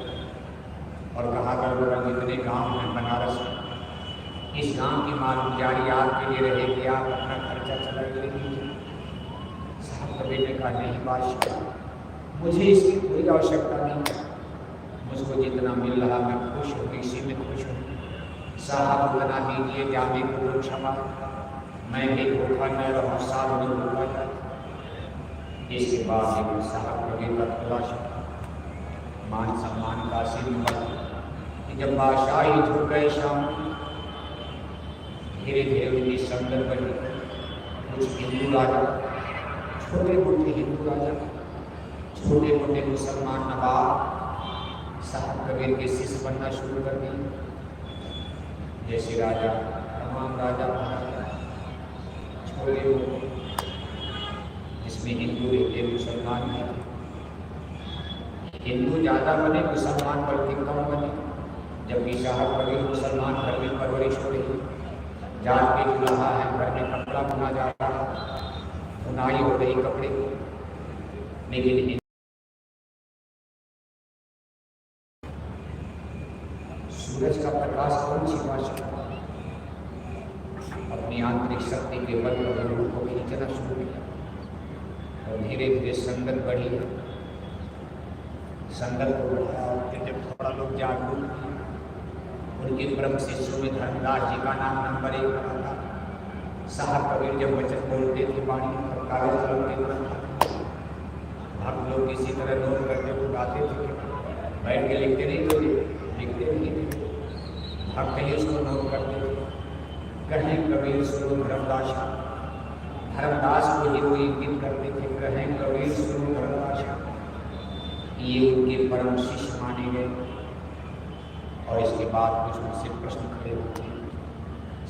और कहा कर जितने गांव हैं बनारस में, इस गांव की मालूमजारी आपके लिए रहेगी, आप अपना खर्चा चला लीजिए। साहब कबीर ने कहा नहीं बादशाह, मुझे इसकी कोई आवश्यकता नहीं, मुझको जितना मिल रहा मैं खुश हूँ, इसी में खुश हूँ। साहब बना दीजिए जाने को क्षमा, मैं भी भूखा न रहूँ, साल में भूखा जाए। इसके बाद एक साहब कबीर का खुलासा मान सम्मान का सिंबल कि जब बादशाही झुक गए शाम, धीरे धीरे उनकी संगत बनी। कुछ हिंदू राजा, छोटे मोटे हिंदू राजा, छोटे मोटे मुसलमान नवाब साहब कबीर के शिष्य बनना शुरू कर दिए। जैसे राजा, तमाम राजा महाराजा छोटे मोटे, जिसमें हिंदू रहते मुसलमान हैं। हिंदू ज़्यादा बने, मुसलमान बल्कि कम बने। जबकि साहब कबीर मुसलमान घर में परवरिश हो रही, जात के दुल्हा है, घर में कपड़ा बुना जा रहा, बुनाई हो रही कपड़े की। लेकिन सूरज का प्रकाश कौन छिपा सकता है? अपनी आंतरिक शक्ति के बल पर रूह को खींचना शुरू किया और धीरे धीरे संगत बढ़ी। संगत को बढ़ाया और जब थोड़ा लोग जागरूक हुए, उनके ब्रह्म शिष्यों में धर्मदास जी का नाम नंबर 1 पर था। साहब कबीर जब वचन बोलते थे वाणी पर कागज कलम के तरफ, भक्त लोग किसी तरह नोट करके वो गाते थे, बैठ के लिखते नहीं थे, लिखते नहीं थे, भक्त ही उसको नोट करते थे। कहें कबीर सुनो धर्मदासा, धर्मदास को ही वो इंगित करते थे, कहें कबीर सुनो धर्मदासा। ये उनके परम शिष्य माने गए। और इसके बाद कुछ उनसे प्रश्न खड़े होते हैं,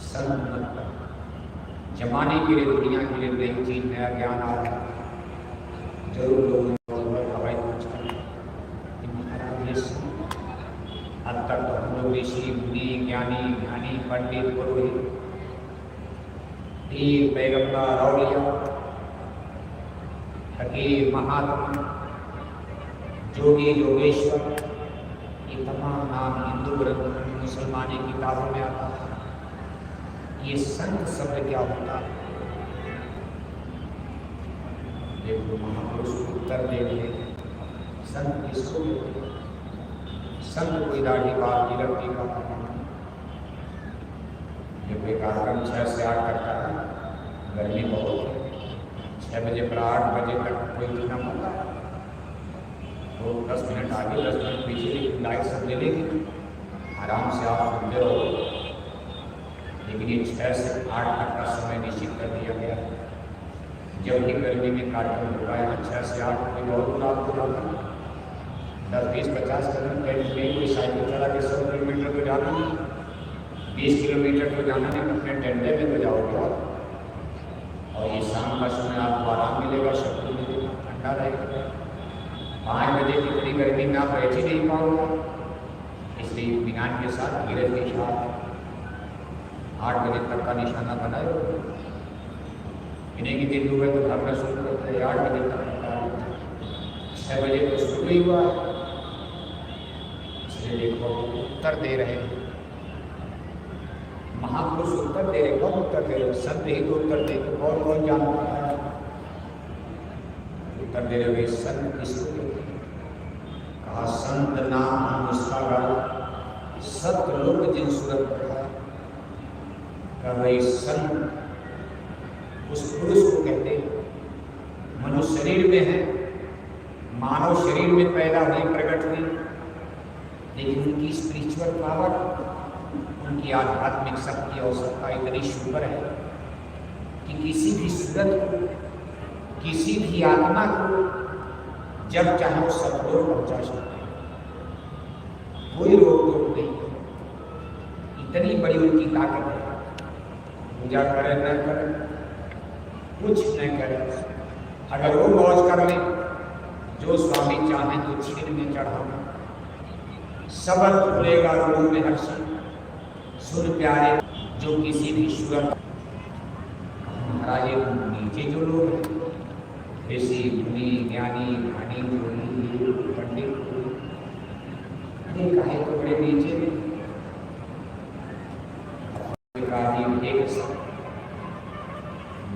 संत मतलब जमाने के लिए, दुनिया के लिए नई चीज, नया ज्ञान आ रहा है, जरूर लोगों को हवाई पूछा। अब तक तो हम लोग ऋषि मुनि ज्ञानी ज्ञानी पंडित पुरोहित पीर पैगंबर औलिया फकीर महात्मा जोगी योगेश्वर, ये तमाम नाम हिंदू ग्रंथों में मुसलमानी किताबों में आता है। ये संत शब्द क्या होता है? देखो महापुरुष उत्तर दे रहे, संत किसको? संत कोई दाढ़ी बाल तिलक टीका जब एक कार्यक्रम 6 से 8 करता है, गर्मी बहुत है, 6 बजे पर 8 बजे तक कोई इतना होता है तो 10 मिनट आगे 10 मिनट पीछे लाइट सब ले लेगी, आराम से आप सुनते रहो। लेकिन ये 6 से 8 तक का समय निश्चित कर दिया गया। जब भी गर्मी में कार्यक्रम होगा यहाँ 6 से 8 कोई बहुत दूर आपको जाता 10, 20, 50 कदम टेंट में कोई साइकिल चला के 100 किलोमीटर तो जाना नहीं, 20 किलोमीटर तो जाना नहीं, अपने टेंटे में तो जाओगे आप। और ये शाम का समय आपको आराम मिलेगा, शक्ति मिलेगा, ठंडा रहेगा। 5 बजे कितनी गर्मी में आप बैठ ही नहीं पाओगे, इसलिए इत्मीनान के साथ धीरज के साथ 8 बजे तक का निशाना बनाए, इन्हें की दिन हुए तो भागना शुरू करते हैं। 8 बजे तक 6 बजे तो शुरू ही हुआ, इसलिए देखो उत्तर दे रहे हैं महापुरुष, उत्तर दे रहे, कौन उत्तर दे रहे? संत ही तो उत्तर दे, तो कौन जानता है उत्तर दे रहे? संत किसको कहा? संत नाम उसका गाल सतलोक जिन सूरत पढ़ा, का भाई संत उस पुरुष को कहते हैं। मनुष्य शरीर में है, मानव शरीर में पैदा हुई, प्रकट हुई, लेकिन उनकी स्पिरिचुअल पावर, उनकी आध्यात्मिक शक्ति और सत्ता इतनी शुभ्र है कि किसी भी सूरत को, किसी भी आत्मा को जब चाहे वो सतलोक पहुंचा सकते हैं, कोई रोक टोक नहीं। इतनी बड़ी उनकी ताकत है। पूजा करे न करे, कुछ न करे, अगर वो मौज कर ले, जो स्वामी चाहे तो छीन में चढ़ाना, सबल खुलेगा गुरु में हर्षी, सुन प्यारे जो किसी भी सूरत। महाराज नीचे जो लोग हैं, ऋषि मुनि ज्ञानी भानी पंडित, कहे तो बड़े नीचे में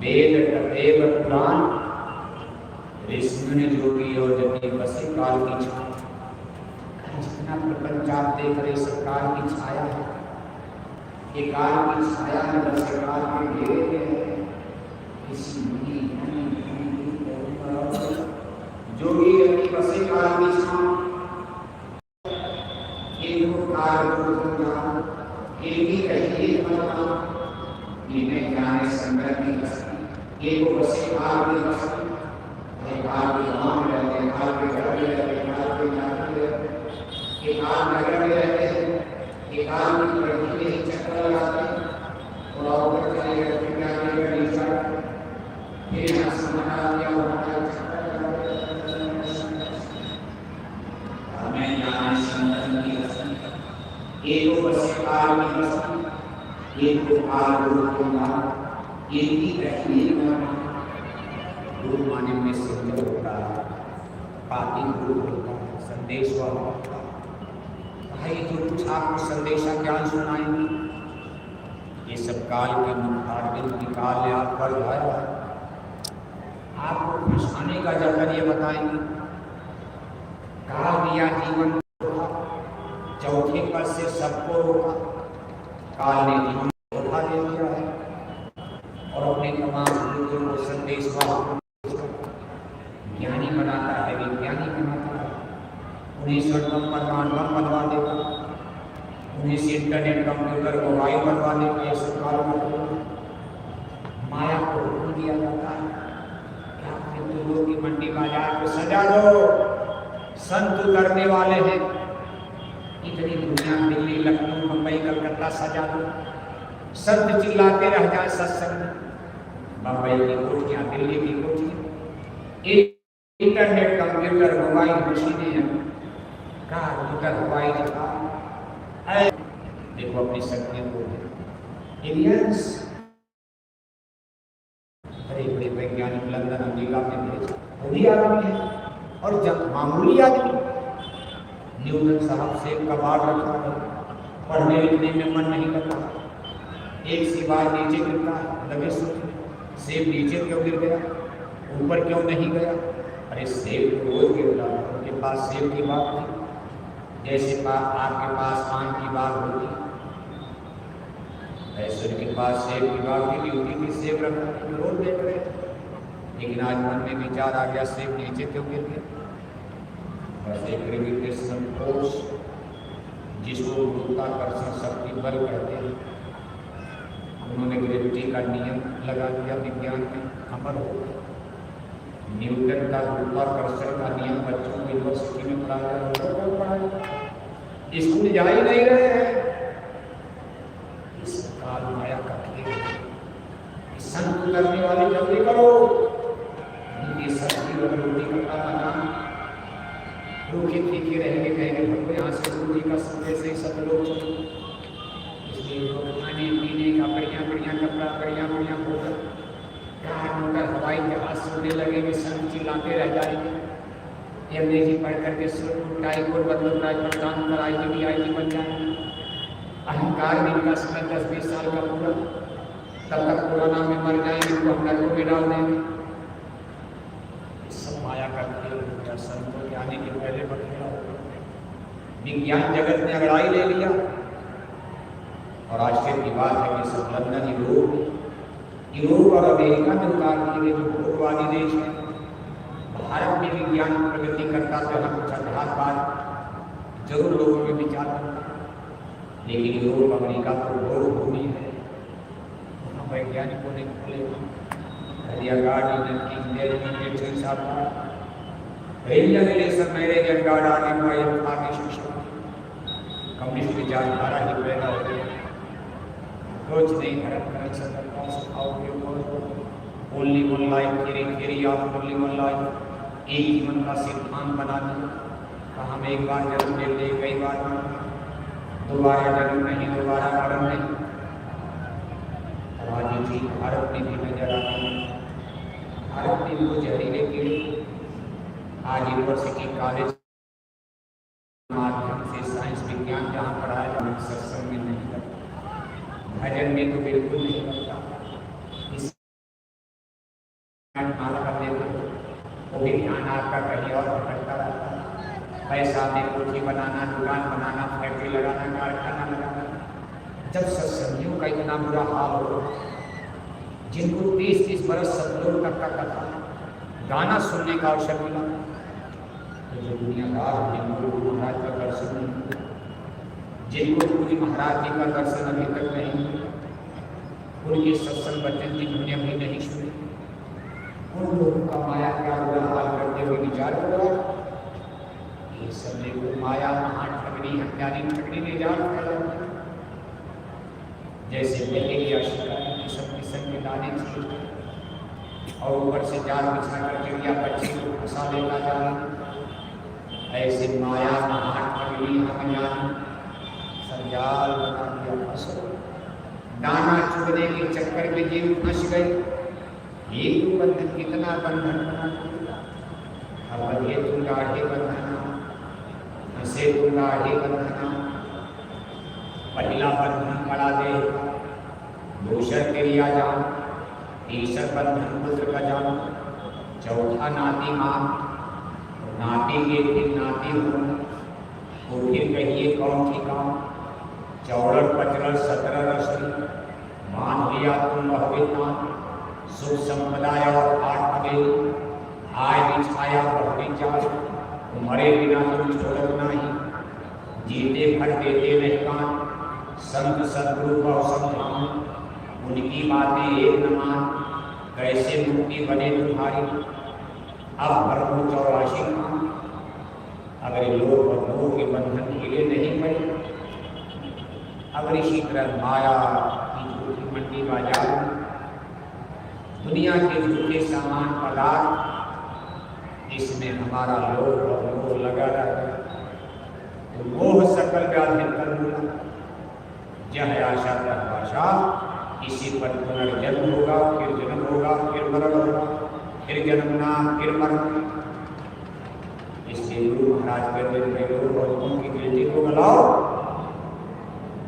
वेद तदेव पुराण ऋषि जोगी और जति बसे काल की छाया। जितना प्रपंच आप देख रहे सब काल की छाया है, ये काल की छाया में बसे काल के घेरे में है। किसी जोगी जति बसे काल की छाया, इनको काल को जान, इनकी कहिए मत, इन्हें जाने संगत की बस्ती, ये को बसे काल की बस्ती, काल के गाँव में रहते हैं, काल के घर में रहते हैं, काल के नाते में रहते हैं, ये काल नगर में रहते हैं, ये काल की प्रकृति में ही चक्कर लगाते हैं और ऊपर चले गए, फिर क्या करेगा नीचा, फिर यहाँ समाना दिया होता चक्कर लगाते हमें जाने संगत की बस्ती, ये को बसे काल की बस्ती, ये को काल गुरु को मान, ये की कहिए न। गुरु माने में सिंह होता है, पाती गुरु होता है, संदेश वाला होता है। भाई जो कुछ आपको संदेशा ज्ञान सुनाएंगे, ये सब काल के मुखारबिंद की काल ने आप पर लाया है। आपको फंसाने का जरिए बताएंगे। काल दिया जीवन चौथे पद से सबको रोका, काल ने जीवन धोखा दे दिया है और अपने तमाम लोगों को संदेश वाला ज्ञानी बनाता है, विज्ञानी बनाता है। उन्हें स्वर्गम परमाणु बनवा देगा, उन्हें से इंटरनेट कंप्यूटर मोबाइल बनवा देगा। ये सब काल माया को हुक्म दिया जाता है क्या अपने लोगों की मंडी बाजार को सजा दो, संत करने वाले हैं। इतनी दुनिया दिल्ली लखनऊ मुंबई कलकत्ता सजा दो, संत चिल्लाते रह जाए सत्संग में। बम्बई की कोठियाँ, दिल्ली की कोठियाँ, इंटरनेट कंप्यूटर मोबाइल मशीनें हैं, कार हवाई जहाज, देखो अपनी शक्तियों को। एलियंस बड़े बड़े वैज्ञानिक लंदन अमेरिका में भेजे, वो भी आदमी है। और जब मामूली आदमी, न्यूटन साहब से कबाड़ रखा है, पढ़ने लिखने में मन नहीं करता, एक सी बार नीचे गिरता है, लगे सोचने सेब नीचे क्यों गिर गया, ऊपर क्यों नहीं गया। अरे सेब तो रोज गिरता है, उनके पास सेब की बात थी, जैसे आपके पास आम की बात होती, ऐसे उनके पास सेब की बात थी, ड्यूटी की सेब रखना तो रोज देख रहे थे। लेकिन आज मन में विचार आ गया सेब नीचे क्यों गिर गया। बस एक ग्रेविटेशनल फोर्स, जिसको गुरुत्वाकर्षण शक्ति बल कहते हैं, उन्होंने ग्रेविटी का नियम लगा दिया, विज्ञान में अमर हो गया। न्यूटन का गुरुत्वाकर्षण का नियम बच्चों को यूनिवर्सिटी में पढ़ाया, स्कूल जा ही नहीं रहे हैं। इस काल माया का खेल, संत करने वाली जल्दी करो, ये सच्ची रोटी का नाम भूखे तीखे रहेंगे, कहेंगे भगवान यहाँ से रोटी का संदेश ही सब लोग। इसलिए खाने पीने का हवाई जहाज सुनने लगेंगे, संत चिल्लाते रह जाएंगे, अंग्रेजी पढ़ करके टाई को बदलो, टाई प्रदान कर आई बन जाएंगे। अहंकार भी इनका समय 10-20 साल का पूरा, तब तक कोरोना में मर जाएंगे तो हम नरकों में डाल देंगे। सब माया का खेल हो गया, संतों के आने के पहले बखेड़ा हो गया। विज्ञान जगत ने अंगड़ाई ले लिया और आश्चर्य की बात है कि सब लंदन, यूरोप और अमेरिका में उतार दिए गए जो भोगवादी देश है। भारत में विज्ञान प्रगति करता तो हम कुछ आधारवाद जरूर लोगों में विचार करता, लेकिन यूरोप अमेरिका तो भोग भूमि है, वहाँ वैज्ञानिकों ने खोले कम्युनिस्ट विचारधारा ही पैदा हो गई। कुछ नहीं only one life, theory of only one life, एक जीवन का सिद्धांत बना दिया। हम एक बार जन्म लेते हैं, कई बार दोबारा जन्म नहीं, दोबारा मरण नहीं। और आज चीज भारत में भी नजर आती है। भारत में वो जहरीले कीड़े आज यूनिवर्सिटी कॉलेज माध्यम से साइंस विज्ञान जहाँ पढ़ाया जाए सत्संग में नहीं लगता, भजन में तो बिल्कुल नहीं लगता। इस वो भी ध्यान आपका कहीं और भटकता रहता है। पैसा में कोठी बनाना, दुकान बनाना, फैक्ट्री लगाना, कारखाना लगाना। जब सत्संगियों का इतना बुरा हाल हो, जिनको 30-30 बरस सतलोक तक का कथा गाना सुनने का अवसर मिला, तो जो दुनियादार जिनको गुरु महाराज का दर्शन नहीं, जिनको गुरु महाराज जी का दर्शन अभी तक नहीं, उनके सत्संग वचन की दुनिया में नहीं सुनी, उन लोगों का माया क्या बुरा हाल करते हुए विचार करो। ये सब देखो माया महान ठगनी, हत्यारी ठगनी ने जान फैला। जैसे पहले की शिकायत की सब किस्म के दाने छीट और ऊपर से जाल बिछाकर चिड़िया बच्चे को फंसा लेता जाए, ऐसे माया महान ठगनी हम जान सब जाल बना दिया फंसो। दाना चुगने के चक्कर में जीव फंस गए। एक तो बंधन कितना बंधन बना, अब ये तुम गाढ़े बंधना, हंसे तुम गाढ़े बंधना। पहला बंधन बड़ा दे, दूसर क्रिया जान, तीसर बंधन पुत्र का जान, चौथा नाती मां, नाती के फिर नाती हो, तो फिर कहिए कौन ठिकान। चौड़र पचरल 17 रश्मि, मान लिया तुम बहुविधान। सुख संपदा और आठ अगेली, आय बिछाया बहुरी जाल। मरे बिना तुम छोड़त नहीं, जीते भर देते नहीं कान। संत सदगुरु को समझाऊं, उनकी बातें एक न मान। कैसे मुक्ति बने तुम्हारी, अब भरपूर 84 खान। अगर लोग और मोह के बंधन ढीले नहीं पड़े, अगर इसी तरह माया की झूठी मंडी बाजार में दुनिया के झूठे सामान पदार्थ, इसमें हमारा लोभ और मोह लगा रहता है, तो मोह सकल व्याधि कर दूंगा। जय आशा भाषा, इसी पर पुनर्जन्म होगा, फिर जन्म होगा, फिर मरण होगा, फिर जन्मना, फिर मरण। इसलिए गुरु महाराज कहते हैं, लोभ और मोह की गिल्टी को गलाओ,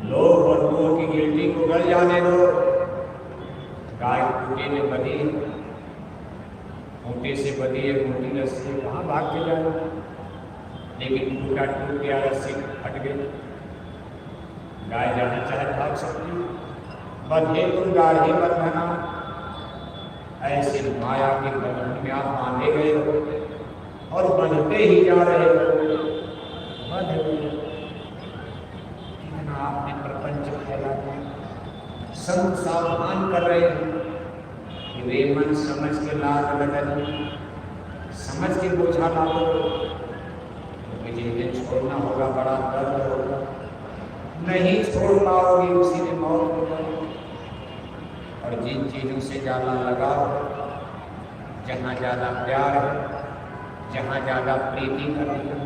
लोभ और मोह की गिल्टी को गल जाने दो। गाय खूंटे में बधी, खूंटे से बधी है, खूंटी रस्सी कहाँ भाग के जाए, लेकिन खूंटा टूट गया, रस्सी फट गई। गाय जाना चाहे भाग सकती, बंधे तुम गाढ़े बंधना। ऐसे माया के बंधन में आप बांधे गए हो और बंधते ही जा रहे हो। कितना आपने प्रपंच फैला दिया। संत सावधान कर रहे हैं कि वे मन समझ के लाद लटन, समझ के बोझा लादो, क्योंकि जिन्हें छोड़ना होगा बड़ा दर्द होगा, नहीं छोड़ पाओगे उसी में मौत होगा। और जिन चीज़ों से ज़्यादा लगाव, जहाँ ज़्यादा प्यार है, जहाँ ज़्यादा प्रीति करनी है,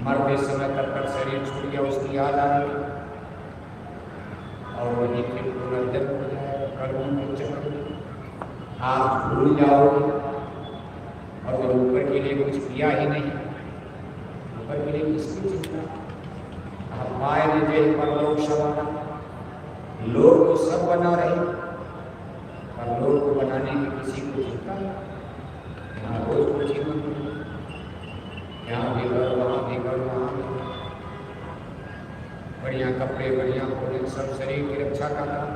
मरते समय तब तक शरीर छूट गया उसकी याद आ रही और वही फिर पुनर्जन्म हो जाएगा। कर्मों के चक्र आप भूल जाओगे। और फिर ऊपर के लिए कुछ किया ही नहीं, ऊपर के लिए किसकी चिंता? पाए न जय परलोक सवारा। लोग तो सब बना रहे, पर लोग को बनाने की किसी को चिंता? यहाँ रोज कुछ ही बन, यहाँ भी घर, वहाँ भी घर, वहाँ भी बढ़िया कपड़े, बढ़िया भोजन, सब शरीर की रक्षा का काम।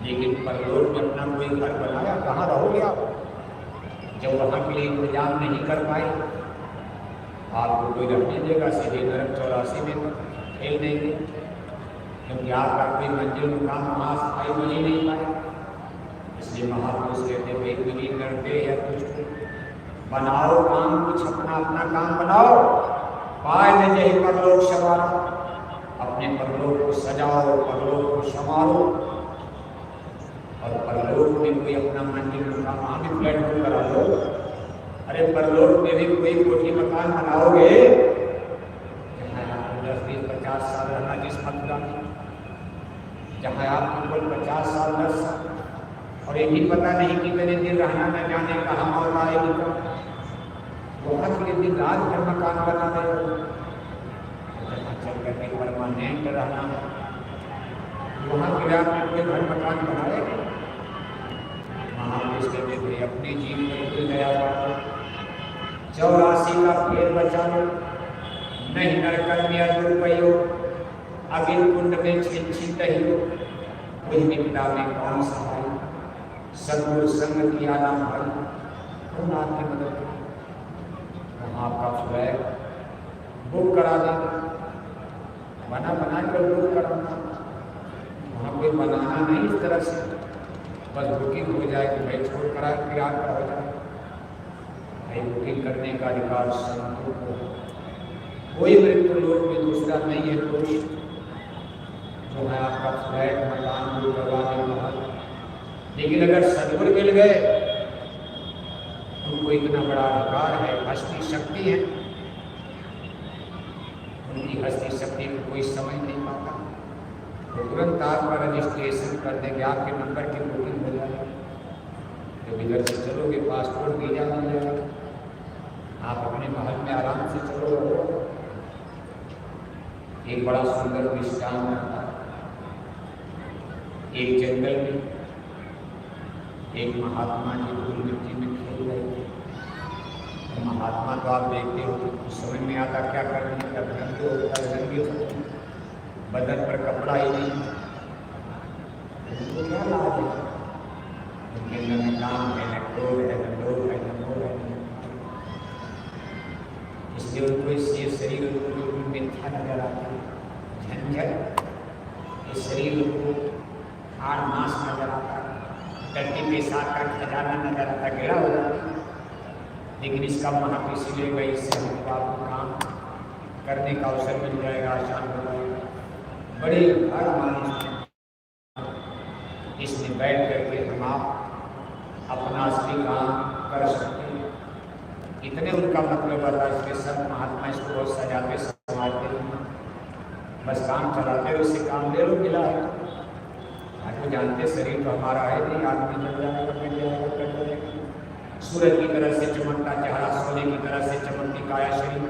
लेकिन परलोक में अपना कोई घर बनाया, कहाँ रहोगे आप जब वहाँ के लिए इंतजाम नहीं कर पाए? आपको कोई रखने देगा? सीधे नरक 84 में खेल देंगे, क्योंकि आपका कोई मंजिल मुकाम वहाँ स्थायी बन ही नहीं पाए। इसलिए महापुरुष कहते भाई मिली करते या कुछ बनाओ काम, कुछ अपना अपना काम बनाओ। पाए न जही परलोक सवारा, अपने परलोक को सजाओ, परलोक को संवारो। और परलोक में कोई अपना मंजिल मुकाम, वहाँ भी फ्लैट बुक करा लो। अरे परलोक में भी कोई कोठी मकान बनाओगे जहाँ आपको 10, 20, 50 साल रहना, जिस मतदान जहाँ आपको केवल 50 साल 10 साल, और ये भी पता नहीं कि मेरे दिन रहना, न जाने कहाँ मौत आएगी। वहाँ के लिए दिन रात भर मकान बना रहे, जहाँ चल करके परमानेंट रहना है, वहाँ के आपने कोई घर मकान बनाएगा? महापुरुष कहते थे अपने जीवन में कोई दया बात 84 का फेर बचा लो, नहीं नरकन में अदुर्पयो, अगिन कुंड में छिन दहियो, वही निकटा में कौन सहाय, सदगुरु संग किया ना भाई, कौन आपकी मदद करे? वहाँ आपका फ्लैट बुक करा देगा, बना कर बुक कराना, वहाँ कोई बनाना नहीं इस तरह से, बस बुकिंग हो जाए कि भाई छोड़ करा फिर आपका हो जाए। भाई बुकिंग करने का अधिकार संतों को, कोई मृत्यु लोक में दूसरा नहीं है पुरुष जो है आपका फ्लैट मकान बुक करवाने वाला। लेकिन अगर सदगुरु मिल गए, उनको इतना बड़ा अधिकार है, हस्ती शक्ति है, उनकी हस्ती शक्ति को कोई समझ नहीं पाता, तो तुरंत आपका रजिस्ट्रेशन कर देंगे, आपके नंबर की बुकिंग हो जाएगी। जब इधर से चलोगे पासपोर्ट वीजा मिल जाएगा, आप अपने महल में आराम से चलो। एक बड़ा सुंदर दृष्टांत था, एक जंगल में एक महात्मा जी धूल मिट्टी में खेल रहे थे। महात्मा तो आप देखते हो कुछ समझ में आता क्या करने का, नंगे होता है, नंगे होते हैं, बदन पर कपड़ा ही नहीं, उनको क्या लाभ है? उनके न काम है, न क्रोध है, न लोभ है, न मोह है। इसलिए उनको इससे शरीर उनको मिथ्या नजर आता है, झंझट, इस शरीर को हार मांस नजर आता है, टट्टी पेशाब का खजाना नजर आता, गिरा हो जाता है। लेकिन इसका महत्व इसीलिए गई, इससे हमको आपको काम करने का अवसर मिल जाएगा, आसान हो जाएगा। बड़े हर मानिस इसमें बैठ करके हम आप अपना असली काम कर सकते हैं। इतने उनका मतलब आता है, इसलिए सब महात्मा इसको बहुत सजाते संभालते हैं, बस काम चलाते हो, इससे काम ले लो, मिला है। आपको जानते शरीर तो हमारा है नहीं, आदमी जल जाएगा, मिल जाएगा, कर जाएगा। सूरज की तरह से चमकता चेहरा, सोने की तरह से चमकती काया शरीर,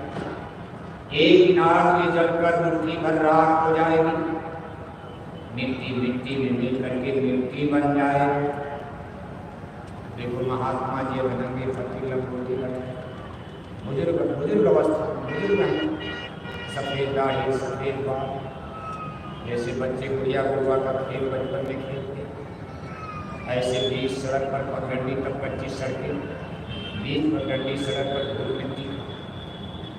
एक ही नाग में जलकर मुट्ठी भर राख हो जाएगी, मिट्टी मिट्टी में मिल करके मिट्टी बन जाए। देखो महात्मा जी नंगे पति लंगोटी लगे, बुजुर्ग अवस्था, बुजुर्ग हैं, सफेद दाढ़ी सफेद बाल, जैसे बच्चे गुड़िया गुड़वा का खेल बचपन में खेलते, ऐसे बीच सड़क पर पगडंडी तक कच्ची सड़कें, बीच पगडंडी सड़क पर धूल मिट्टी,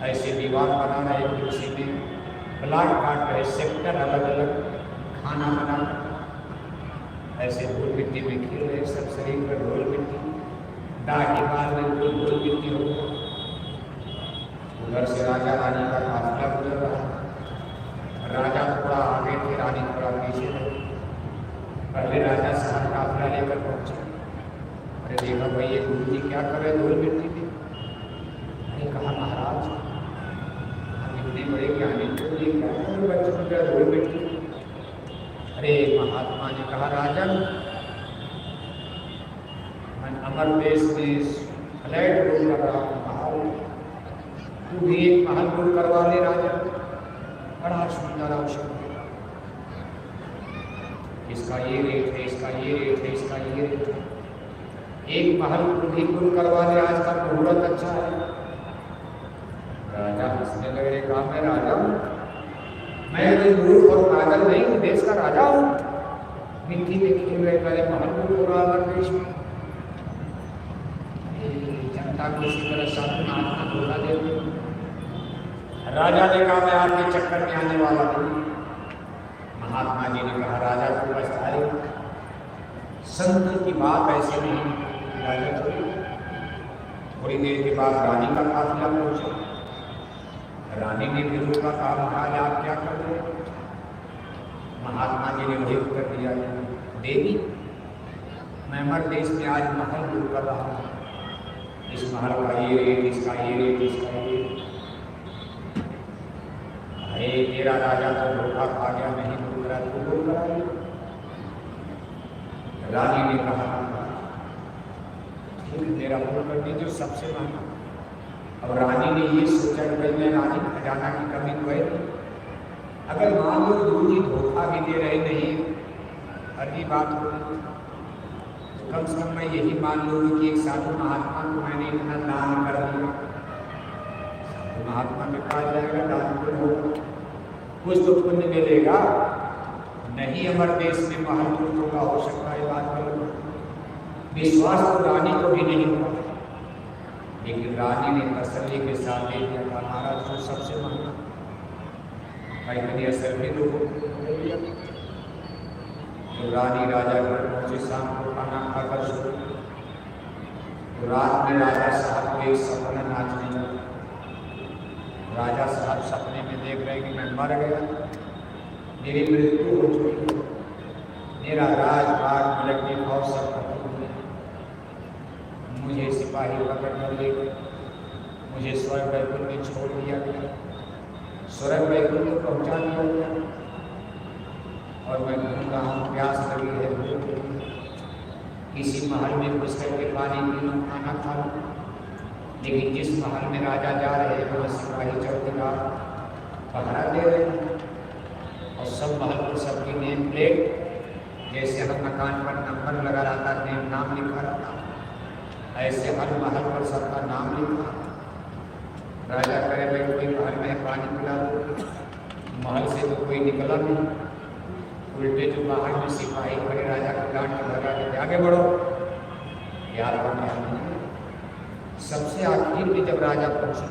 ऐसे दीवार बना रहे, कुर्सी में प्लाट काट रहे, सेक्टर अलग अलग, खाना बना ऐसे धूल मिट्टी में खेल रहे, सब शरीर पर धूल मिट्टी, दाढ़ी बाल में धूल मिट्टी हो। उधर से राजा रानी का काफिला गुजर रहा, राजा थोड़ा आगे थे, रानी थोड़ा पीछे थे। पहले राजा साहब काफिला लेकर पहुंचे, अरे देखा भाई ये गुरु जी क्या कर रहे धूल मिट्टी में। मैंने कहा महाराज हम इतने बड़े ज्ञानी को ये क्या करें बच्चों का धूल मिट्टी। अरे महात्मा ने कहा राजन मैं अमर देश में फ्लैट रूल कर रहा हूँ, महल, तू भी एक महल रूल करवा ले राजा। बड़ा सुंदर अवसर, इसका ये रेट है, इसका ये रेट है, इसका ये रेट है, एक महल भी रूल करवा ले, आज का मुहूर्त अच्छा है। राजा हंसने लगे, कहा मैं राजा हूँ, मैं कोई मूर्ख और पागल नहीं हूँ, देश का राजा हूँ। मिट्टी में खेल रहे पहले महल रूल करवा कर देश में, जनता को इसी तरह साधु महात्मा धोखा देते। राजा ने कहा मैं आपके चक्कर में आने वाला नहीं। महात्मा जी ने कहा राजा को बस आए, संत की बात ऐसे नहीं। राजा चले, थोड़ी देर के बाद रानी का काफिला पहुंचा। रानी ने फिर का कहा महाराज आप क्या कर रहे हैं? महात्मा जी ने वही उत्तर दिया, देवी मैं मर देश में आज महल रूल कर रहा हूँ, इस महल का ये रेट, इसका ये रेट, इसका ये रेट। अरे तेरा राजा तो धोखा खा गया, नहीं बोल रहा, तू बोल रहा है। रानी ने कहा ठीक मेरा बोल कर दीजिए सबसे महंगा। अब रानी ने ये सोचा कि मैं रानी खजाना की कमी तो है, अगर मान लो गुरु जी धोखा भी दे रहे नहीं, अरबी बात हो, तो कम से कम मैं यही मान लूँगी कि एक साधु महात्मा को मैंने इतना दान कर दिया। साधु महात्मा में कहा जाएगा दान को होगा, कुछ तो पुण्य मिलेगा। नहीं अमर देश में महल होगा, हो सकता है बात करो। विश्वास तो रानी को भी नहीं हुआ, लेकिन रानी ने तसल्ली के साथ दे दिया, महाराज तो सबसे महंगा, भाई असर भी लोगों को। तो रानी राजा घर पहुंचे, शाम को खाना खाकर सो। तो रात में राजा साहब को एक सपना नाचने लगा। राजा साहब सपने में देख रहे कि मैं मर गया, मेरी मृत्यु हो चुकी, मेरा राजपाट मलकने और सब खत्म हो गया, मुझे सिपाही पकड़ कर ले गए, मुझे स्वर्ग बैकुंठ में छोड़ दिया गया, स्वर्ग बैकुंठ को पहुँचा दिया गया, और मैं घूम रहा हूँ, प्यास लगी है, भूख लगी है, किसी महल में घुस करके पानी पी लूँ, खाना खा लूँ। लेकिन जिस महल में राजा जा रहे हैं वहाँ सिपाही चौकीदार पहरा दे रहे हैं, और सब महल पर सबकी नेम प्लेट, जैसे हर मकान पर नंबर लगा रहता है, नाम लिखा रहता, ऐसे हर महल पर सबका नाम लिखा। राजा करे भाई कोई महल में पानी पिला दो, महल से तो कोई निकला नहीं, उल्टे जो बाहर में सिपाही खड़े राजा को डांट के भगा के आगे बढ़ो, यार नहीं। सबसे आखिर में जब राजा पहुंचा,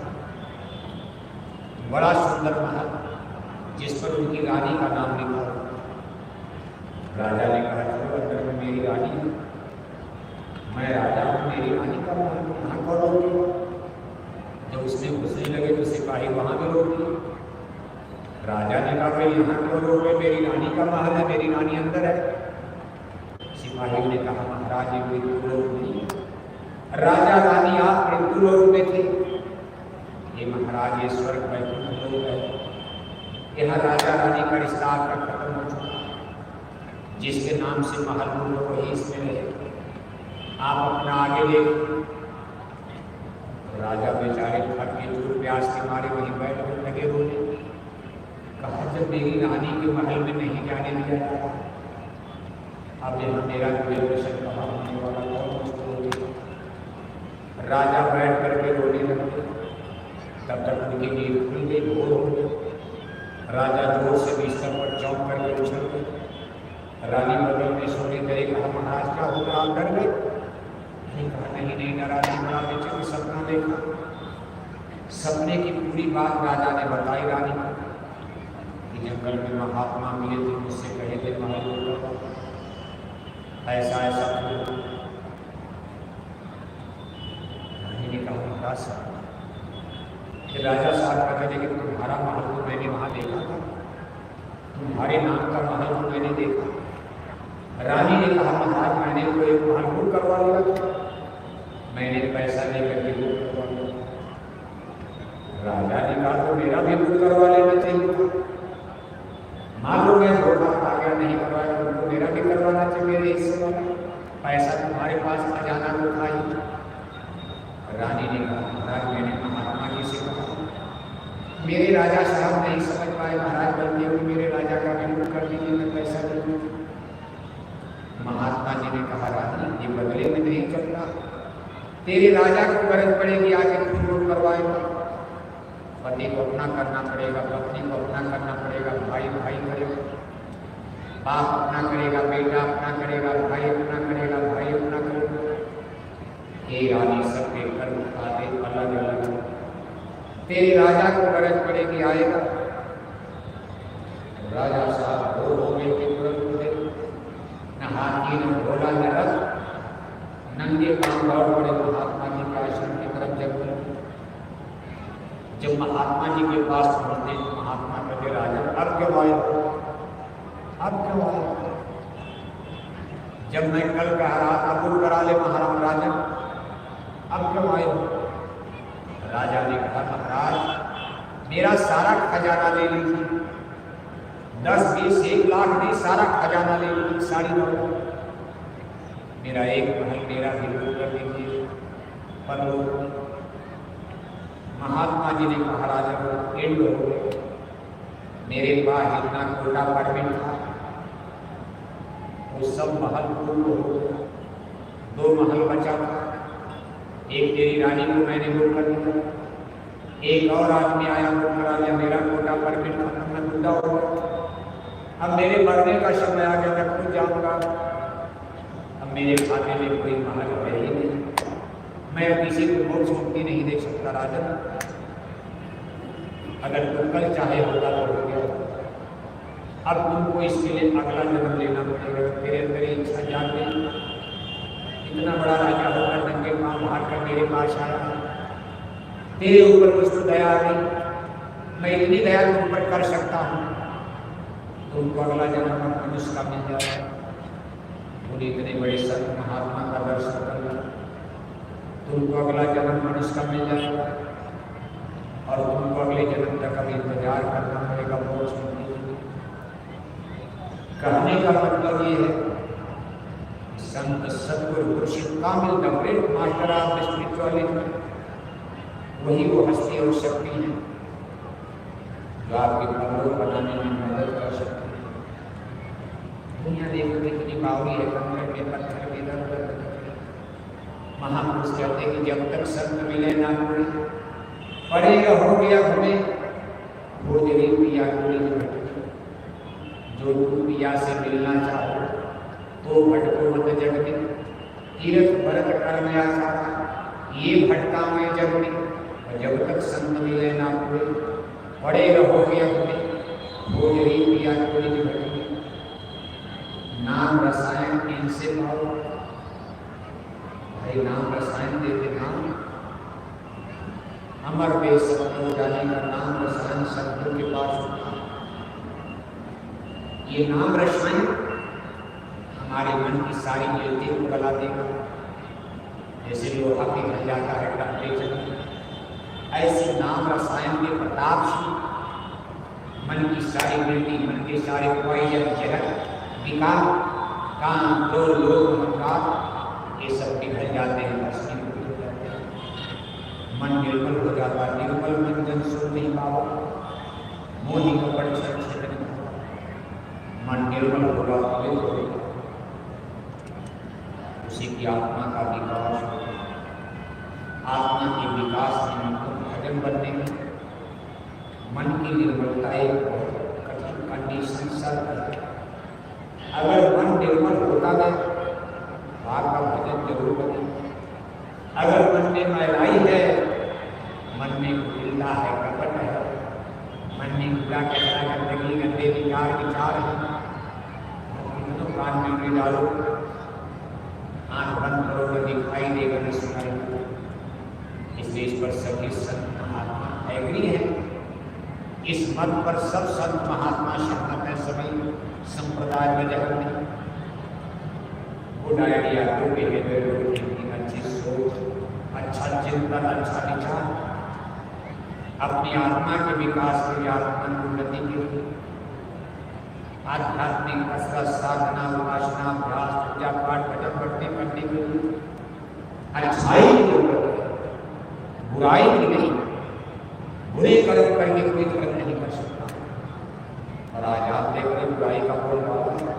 बड़ा सुंदर महल जिस पर उनकी रानी का नाम लिखा। राजा ने कहा चलो अंदर में मेरी रानी है, मैं राजा हूँ, मेरी रानी का महल कहाँ करोगे? जब उसने घुसने लगे तो सिपाही वहाँ भी रोक दिए। राजा ने कहा भाई यहाँ क्यों रोक रहे, मेरी रानी का महल है, मेरी रानी अंदर है। सिपाही ने कहा महाराज ये कोई लोग नहीं, राजा रानी आप मृत्यु लोक में थे, ये महाराज ये स्वर्ग बैकुंठ लोक है, यहाँ राजा रानी का रिश्ता आपका खत्म हो चुका, जिसके नाम से महल हो वही इसमें रहे, आप अपना आगे देखो। राजा बेचारे थक के जो प्यास के मारे वहीं बैठ कर लगे रोने। कहा जब मेरी रानी के महल में नहीं जाने दिया जाता, अब यहाँ मेरा रिजर्वेशन कहाँ होने वाला, बहुत मुश्किल हो गई। राजा बैठ करके रोने लगे, तब तक उनकी नींद खुल गई, भोर हो गई। राजा जोर से बिस्तर पर चौंक करके उछल गए। रानी बगल में सोने गए, कहा महाराज क्या होगा, आप डर गए? नहीं नहीं डरा नहीं, बड़ा बेचैन सपना देखा। सपने की पूरी बात राजा ने बताई रानी को कि जंगल में महात्मा मिले थे, मुझसे कहे थे महाराज ऐसा ऐसा हुआ। रानी ने कहा महाराज कि राजा साहब कहते लेकिन तुम्हारा महल को मैंने वहाँ देखा था, तुम्हारे नाम का महल को मैंने देखा। रानी ने कहा महाराज मैंने तो एक महल बुक करवा लिया था, मैंने पैसा लेकर के बुक करवा लिया। राजा ने कहा तो मेरा भी बुक करवा लेना चाहिए था, मान लो मैं धोखा खा गया नहीं करवाया, तो मेरा भी करवाना चाहिए मेरे हिस्से वाला। पैसा तुम्हारे पास खजाना तो था ही। रानी ने कहा महाराज मैंने महात्मा जी से कहा, मेरे राजा साहब नहीं समझ पाए महाराज, गलती हुई मेरे राजा का बिल्कुल कर दीजिए, मैं पैसा दे दूँ। महात्मा जी ने कहा रानी ये बदले में नहीं चलता, तेरे राजा को गरज पड़ेगी आके खून करवाएगा, पति को अपना करना पड़ेगा, पत्नी को अपना करना पड़ेगा, भाई भाई करेगा, बाप अपना करेगा, बेटा अपना करेगा, भाई अपना करेगा, भाई अपना करेगा। ये रानी सबके कर्म खाते अलग अलग, तेरे राजा को गरज पड़ेगी आएगा। राजा साहब दो हो गए कि तुरंत उठे, न हाथी न घोड़ा न रथ, नंगे पांव दौड़ पड़े महात्मा जी के आश्रम की तरफ। जब महात्मा जी के पास पहुंचते महात्मा कहते राजा अब क्यों आए, अब क्यों आए? जब मैं कल कह रहा था दूर करा ले महाराज राजा, अब क्यों आए? राजा ने कहा महाराज मेरा सारा खजाना ले लीजिए, 10, 20, 1 लाख नहीं, सारा खजाना ले लीजिए, सारी दौलत, मेरा एक महल मेरा बिल्कुल कर दीजिए। पर महात्मा जी ने कहा राजा को एंड हो गए, मेरे पास इतना कोटा परमिट था, वो सब महल पूर्ण हो गया, 2 महल बचा था, एक तेरी रानी को मैंने वो कर दिया, एक और आदमी आया वो करा लिया, मेरा कोटा परमिट खत्म, मैं बूढ़ा हो गया, अब मेरे मरने का समय आ गया, मैं खुद जाऊंगा, अब मेरे खाते में कोई महल है ही नहीं, मैं किसी को मोक्ष मुक्ति नहीं दे सकता राजा, अगर तुम कल चाहे होगा तो हो गया, अब तुमको इसके लिए अगला जन्म लेना पड़ेगा, तेरे अंदर इच्छा जाग गई, इतना बड़ा राजा होकर नंगे पांव भाग कर मेरे पास आया, तेरे ऊपर मुझको दया आ गई, मैं इतनी दया तुम पर कर सकता हूँ, तुमको अगला जन्म मनुष्य का मिल जाएगा। बोले इतने बड़े संत महात्मा का दर्शन करना, तुमको अगला जन्म मनुष्य का मिल जाएगा और तुमको अगले जन्म तक अभी इंतजार करना पड़ेगा मोक्ष मुक्ति। कहने का मतलब ये है संत सदगुरु मुर्शिद कामिल the great master of spirituality वही वो हस्ती और शक्ति है जो आपके कमजोर बनाने में मदद कर सकती है। दुनिया देखो कितनी बावरी है, कंकड़ के पत्थर के इधर उधर। महापुरुष कहते हैं कि जब तक संत मिले ना मिले पड़े रहोगे घूमे वो जरूर पिया गोली भटके, जो तुम पिया से मिलना चाहो तो भटको मत जग में, तीर्थ भरत कर में आसारा ये भटका मैं जग में, और जब तक संत मिले ना मिले पड़े रहोगे घूमे वो जरूर पिया गोली भटके। नाम रसायन इनसे पाओ, भाई नाम रसायन देते नाम अमर वे सत्यों जाने का नाम रसायन शब्दों के पास होता। ये नाम रसायन हमारे मन की सारी गिरती को गला देगा, जैसे लोहा पिघल जाता है टेम्परेचर में, ऐसे नाम रसायन के प्रताप से मन की सारी गिरती, मन के सारे पॉइजन, जहर, विकार, काम, क्रोध, लोभ, अहंकार ये सब पिघल जाते हैं, भस्मीभूत हो जाते हैं, मन निर्मल हो जाता है। निर्मल मन जन सो नहीं पाओ, मोहि कपट छेद नहीं पाओ, मन निर्मल होगा पवित्र होगा, उसी की आत्मा का विकास होगा। आत्मा के विकास में भजन बनने में मन की निर्मलता एक बहुत कठिन कंडीशन शर्त है। अगर मन निर्मल होता है तो आपका भजन जरूर बने। अगर मन में मैलाई है, मन में कुटिलता है, कपट है, मन में कूड़ा कचरा गंदगी गंदे विचार है, तो कान में उंगली डालो, आंख बंद करो तो दिखाई देगा नहीं सुनाई देगा। इसलिए इस पर सभी संत महात्मा एग्री है, इस मत पर सब संत महात्मा सहमत है, सभी संप्रदाय में जगत नहीं। Good idea, good behaviour, good thinking, अच्छी सोच, अच्छा चिंतन, अच्छा विचार, अपनी आत्मा के विकास के लिए, आत्मा की उन्नति के लिए आध्यात्मिक कसरत, साधना, उपासना, अभ्यास, पूजा पाठ, भजन भक्ति अच्छाई की जरूरत है, बुराई की नहीं। बुरे कर्म करके कोई कर्म नहीं कर सकता। और आज आप देख रहे बुराई का बोलबाला है।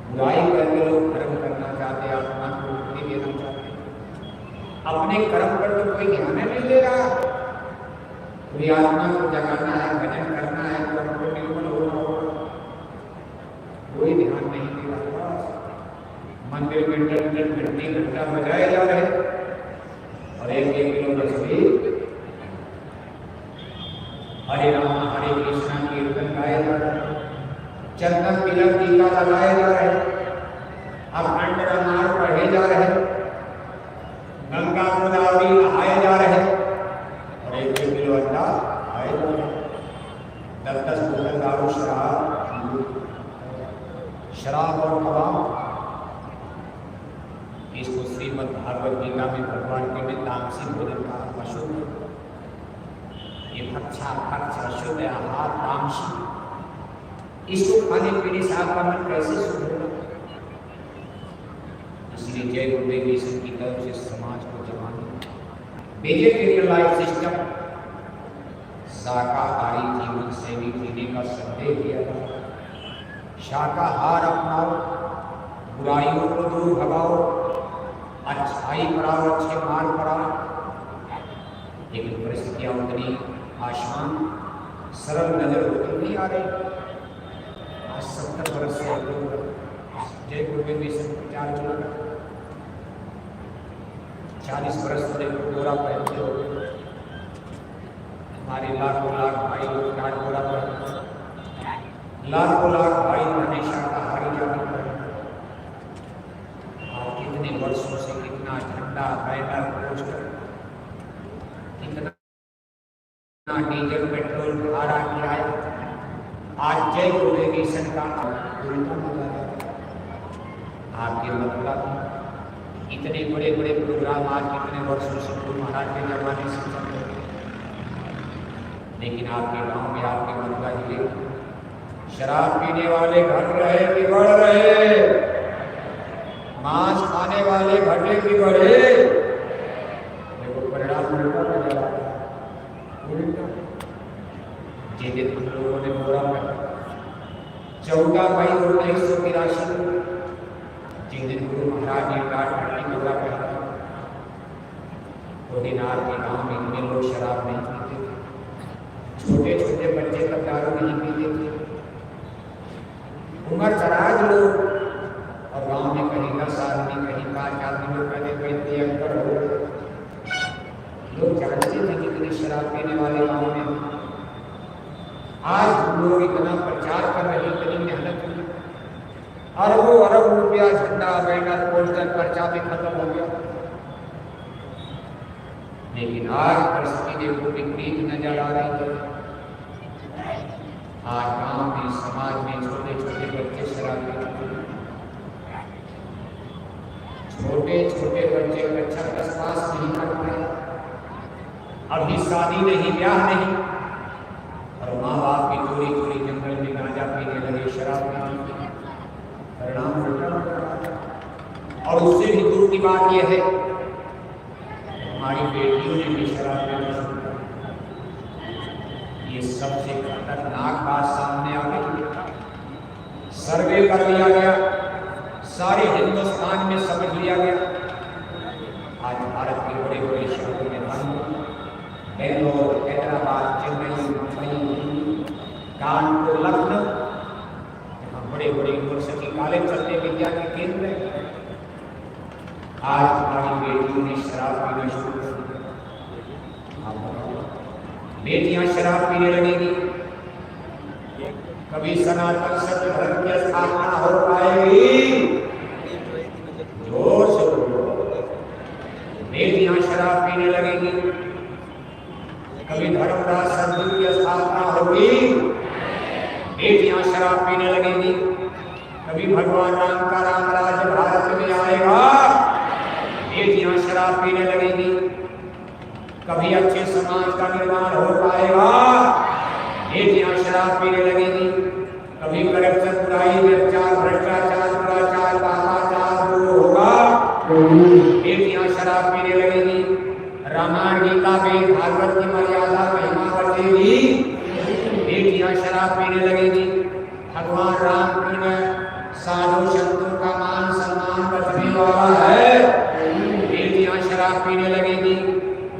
बुराई करके लोग कर्म करना चाहते, आत्मा को मुक्ति देना चाहते, अपने कर्म पर तो कोई ध्यान नहीं दे रहा। कोई आत्मा को जगाना है, भजन करना है, कर्म को निर्मल होना होगा, कोई ध्यान नहीं दे रहा। मंदिर में घंटी घंटा बजाए जा रहे और एक किलो मछली हरे राम हरे कृष्णा कीर्तन गाए जा रहे, चंदन तिलक टीका लगाए जा रहे, अखंड रामायण पढ़े जा रहे, गंगा गोदावरी नहाए जा रहे और एक किलो अंडा खाए जा रहे। 10-10 बोतल दारू शराब और कबाब। इसको श्रीमद् भागवत गीता में भगवान के ने तामसी भोजन कहा, अशुद्ध। ये भक्षा भक्ष अशुद्ध आहार तामसी, इसको खाने पीने से आपका मन कैसे शुद्ध होगा? इसलिए जय गुरुदेव ईश्वर की तरफ से समाज को जमाने वेजिटेरियन लाइफ सिस्टम, शाकाहारी जीवन शैली जीने का संदेश दिया था। शाकाहार अपनाओ, बुराइयों को दूर भगाओ, अच्छाई पर आओ, अच्छे मार्ग पर आओ। लेकिन परिस्थितियां उतनी आसान सरल नजर होती नहीं आ रही। आज 70 वर्ष से लोग जय गुरुदेव ईश्वर प्रचार चला, 40 वर्ष से गोरा पहनते हो। हमारे लाखों लाख भाई लोग गोरा पहनते, लाखों लाख भाई मैंने शाकाहारी जाति पर कितने वर्षों से कितना झंडा बैनर पोस्टर, कितना डीजल पेट्रोल भाड़ा किराया, आज जय गुरुदेव ईश्वर का उल्टा मजा है। आपके मतलब इतने बड़े बड़े प्रोग्राम आज कितने वर्षों से गुरु महाराज के जमाने से चल रहे, लेकिन आपके गांव में आपके मथुरा जिले शराब पीने वाले घट रहे कि बढ़ रहे, मांस खाने वाले घटे कि बढ़े? देखो परिणाम उल्टा हो जा रहा है। जिस दिन हम लोगों ने पूरा 14 मई 1983 जिस दिन गुरु महाराज ने काट हड्डी पूरा पहना, तो दिन आपके गाँव में इतने लोग शराब नहीं पीते थे, छोटे छोटे बच्चे तक दारू नहीं पीते थे, उम्र दराज लोग, और गांव में कहीं 10 आदमी कहीं 5 आदमी लोग कहते पैंती अंतर हो। लोग जानते थे कितने शराब पीने वाले गांव में। आज हम लोग इतना प्रचार कर रहे, इतनी मेहनत की, अरबों अरब रुपया झंडा बैनर पोस्टर पर्चा में खत्म हो गया, लेकिन आज परिस्थिति देखो विपरीत नजर आ रही है। आज गांव में समाज में छोटे छोटे बच्चे शराब पीते, छोटे छोटे बच्चे कक्षा 10 पास नहीं कर पाए, अभी शादी नहीं ब्याह नहीं, और माँ बाप की चोरी चोरी जंगल में गांजा पीने लगे, शराब पीने लगे, परिणाम उल्टा। और उससे भी दुख की बात यह है हमारी बेटियों ने भी शराब पीना शुरू कर दिया। ये सबसे खतरनाक बात सामने आ गई। सर्वे कर लिया गया, सारे हिंदुस्तान में समझ लिया गया। आज भारत के बड़े बड़े शहरों में बंद, बेंगलोर, हैदराबाद, चेन्नई, मुंबई, कानपुर, लखनऊ, यहाँ बड़े बड़े यूनिवर्सिटी कॉलेज चलते, विज्ञान के केंद्र हैं। आज हमारी बेटियों ने शराब पीना शुरू कर दिया। बेटियां शराब पीने लगेगी, कभी सनातन सत्य धर्म की स्थापना हो पाएगी? जोर से बोलो। बेटियां शराब पीने लगेगी, कभी धर्मराज सदगुरु की स्थापना होगी? बेटियां शराब पीने लगेगी, कभी भगवान राम का राम राज्य भारत में आएगा? बेटियां शराब पीने लगेगी, कभी अच्छे समाज का निर्माण हो पाएगा? बेटियां शराब पीने लगेगी, कभी करप्शन, बुराई, व्यभिचार, भ्रष्टाचार, दुराचार, पापाचार दूर होगा? शराब पीने लगेगी, रामायण गीता वेद भागवत की मर्यादा महिमा बचेगी, बेटियां शराब पीने लगेगी, भगवान राम कृष्ण साधु संतों का मान सम्मान बचने वाला है, बेटियां शराब पीने लगेगी,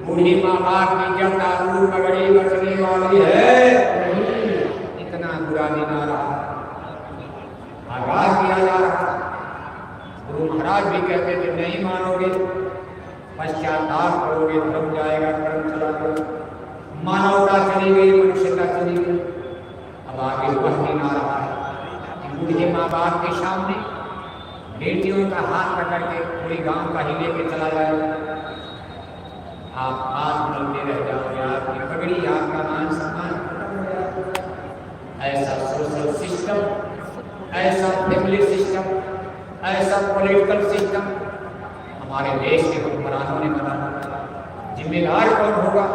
बूढ़ी माँ बाप की इज्जत आबरू पगड़ी बचने वाली है। इतना बुरा दिन आ रहा, आगाह किया जा रहा। गुरु महाराज भी कहते थे नहीं मानोगे, पश्चाताप करोगे, धर्म जाएगा, कर्म चला जाएगा, मानवता चली गई, मनुष्यता चली गई। अब आगे वह दिन आ रहा है कि बूढ़े माँ बाप के सामने बेटियों का हाथ पकड़ के पूरी गांव का ही लेके चला जाएगा, आप हाथ मिलते रह जाओगे, आपकी पगड़ी आपका मान सम्मान। ऐसा सोशल सिस्टम, ऐसा फैमिली सिस्टम, ऐसा पॉलिटिकल सिस्टम हमारे देश के हुक्मरानों ने बनाया। जिम्मेदार कौन होगा?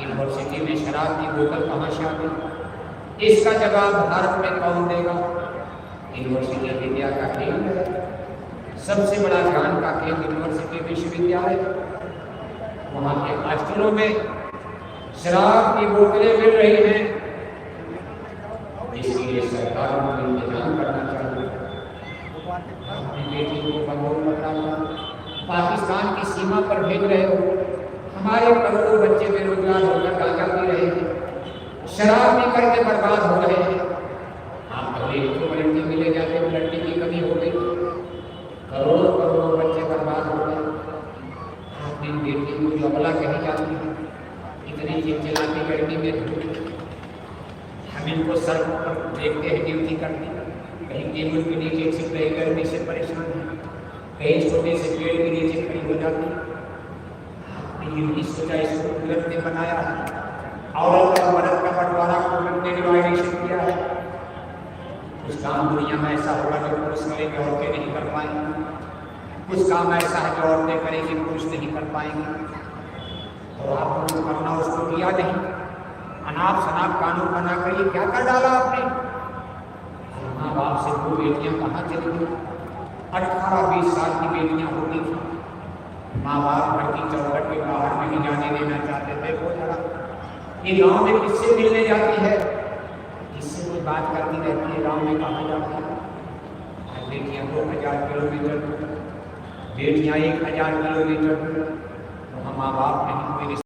यूनिवर्सिटी में शराब की बोतल कहाँ से आ गई, इसका जवाब भारत में कौन देगा? यूनिवर्सिटी विद्या का केंद्र है, सबसे बड़ा ज्ञान का केंद्र यूनिवर्सिटी विश्वविद्यालय। वहाँ के हॉस्टलों में शराब की बोतलें मिल रही हैं, इसके लिए सरकार को इंतजाम करना चाहिए। अपनी बेटी को बंगोल पकड़ा, पाकिस्तान की सीमा पर भेज रहे हो, हमारे करोड़ों बच्चे बेरोजगार होकर गांजा पी रहे हैं, शराब पी करके बर्बाद हो रहे हैं। आप पहले एक तो लड़की मिले जाते हो, लड़की की कमी हो गई, करोड़ों करोड़ों बच्चे बर्बाद हो गए। अपनी बेटी को जो अबला कही जाती है, इतनी चिलचिलाती गर्मी में धूप, हम इनको सड़क पर देखते हैं ड्यूटी करती, कहीं टेबल के नीचे छिप रही गर्मी से परेशान है, कहीं छोटे से पेड़ के नीचे खड़ी हो जाती। आपने ये नहीं सोचा इसको कुदरत ने बनाया है, औरत और मर्द का बंटवारा कुदरत ने डिवाइडेशन किया है। कुछ काम दुनिया में ऐसा होगा जो पुरुष करेंगे, औरतें नहीं कर पाएंगी, कुछ काम ऐसा है जो औरतें करेंगी, पुरुष नहीं कर पाएंगे। और आपको करना उसको किया नहीं, अनाप शनाप कानून बना कर ये क्या कर डाला आपने? माँ बाप से दो बेटियां कहाँ चली गई? 18-20 साल की बेटियां होती थी, माँ बाप घर की चौखट के बाहर नहीं जाने देना चाहते थे। वो जरा ये गांव में किससे मिलने जाती है, किससे कोई बात करती रहती है, गांव में कहाँ जाती है? आज बेटियां 2000 किलोमीटर, बेटियां 1000 किलोमीटर, वहाँ माँ बाप नहीं, मेरे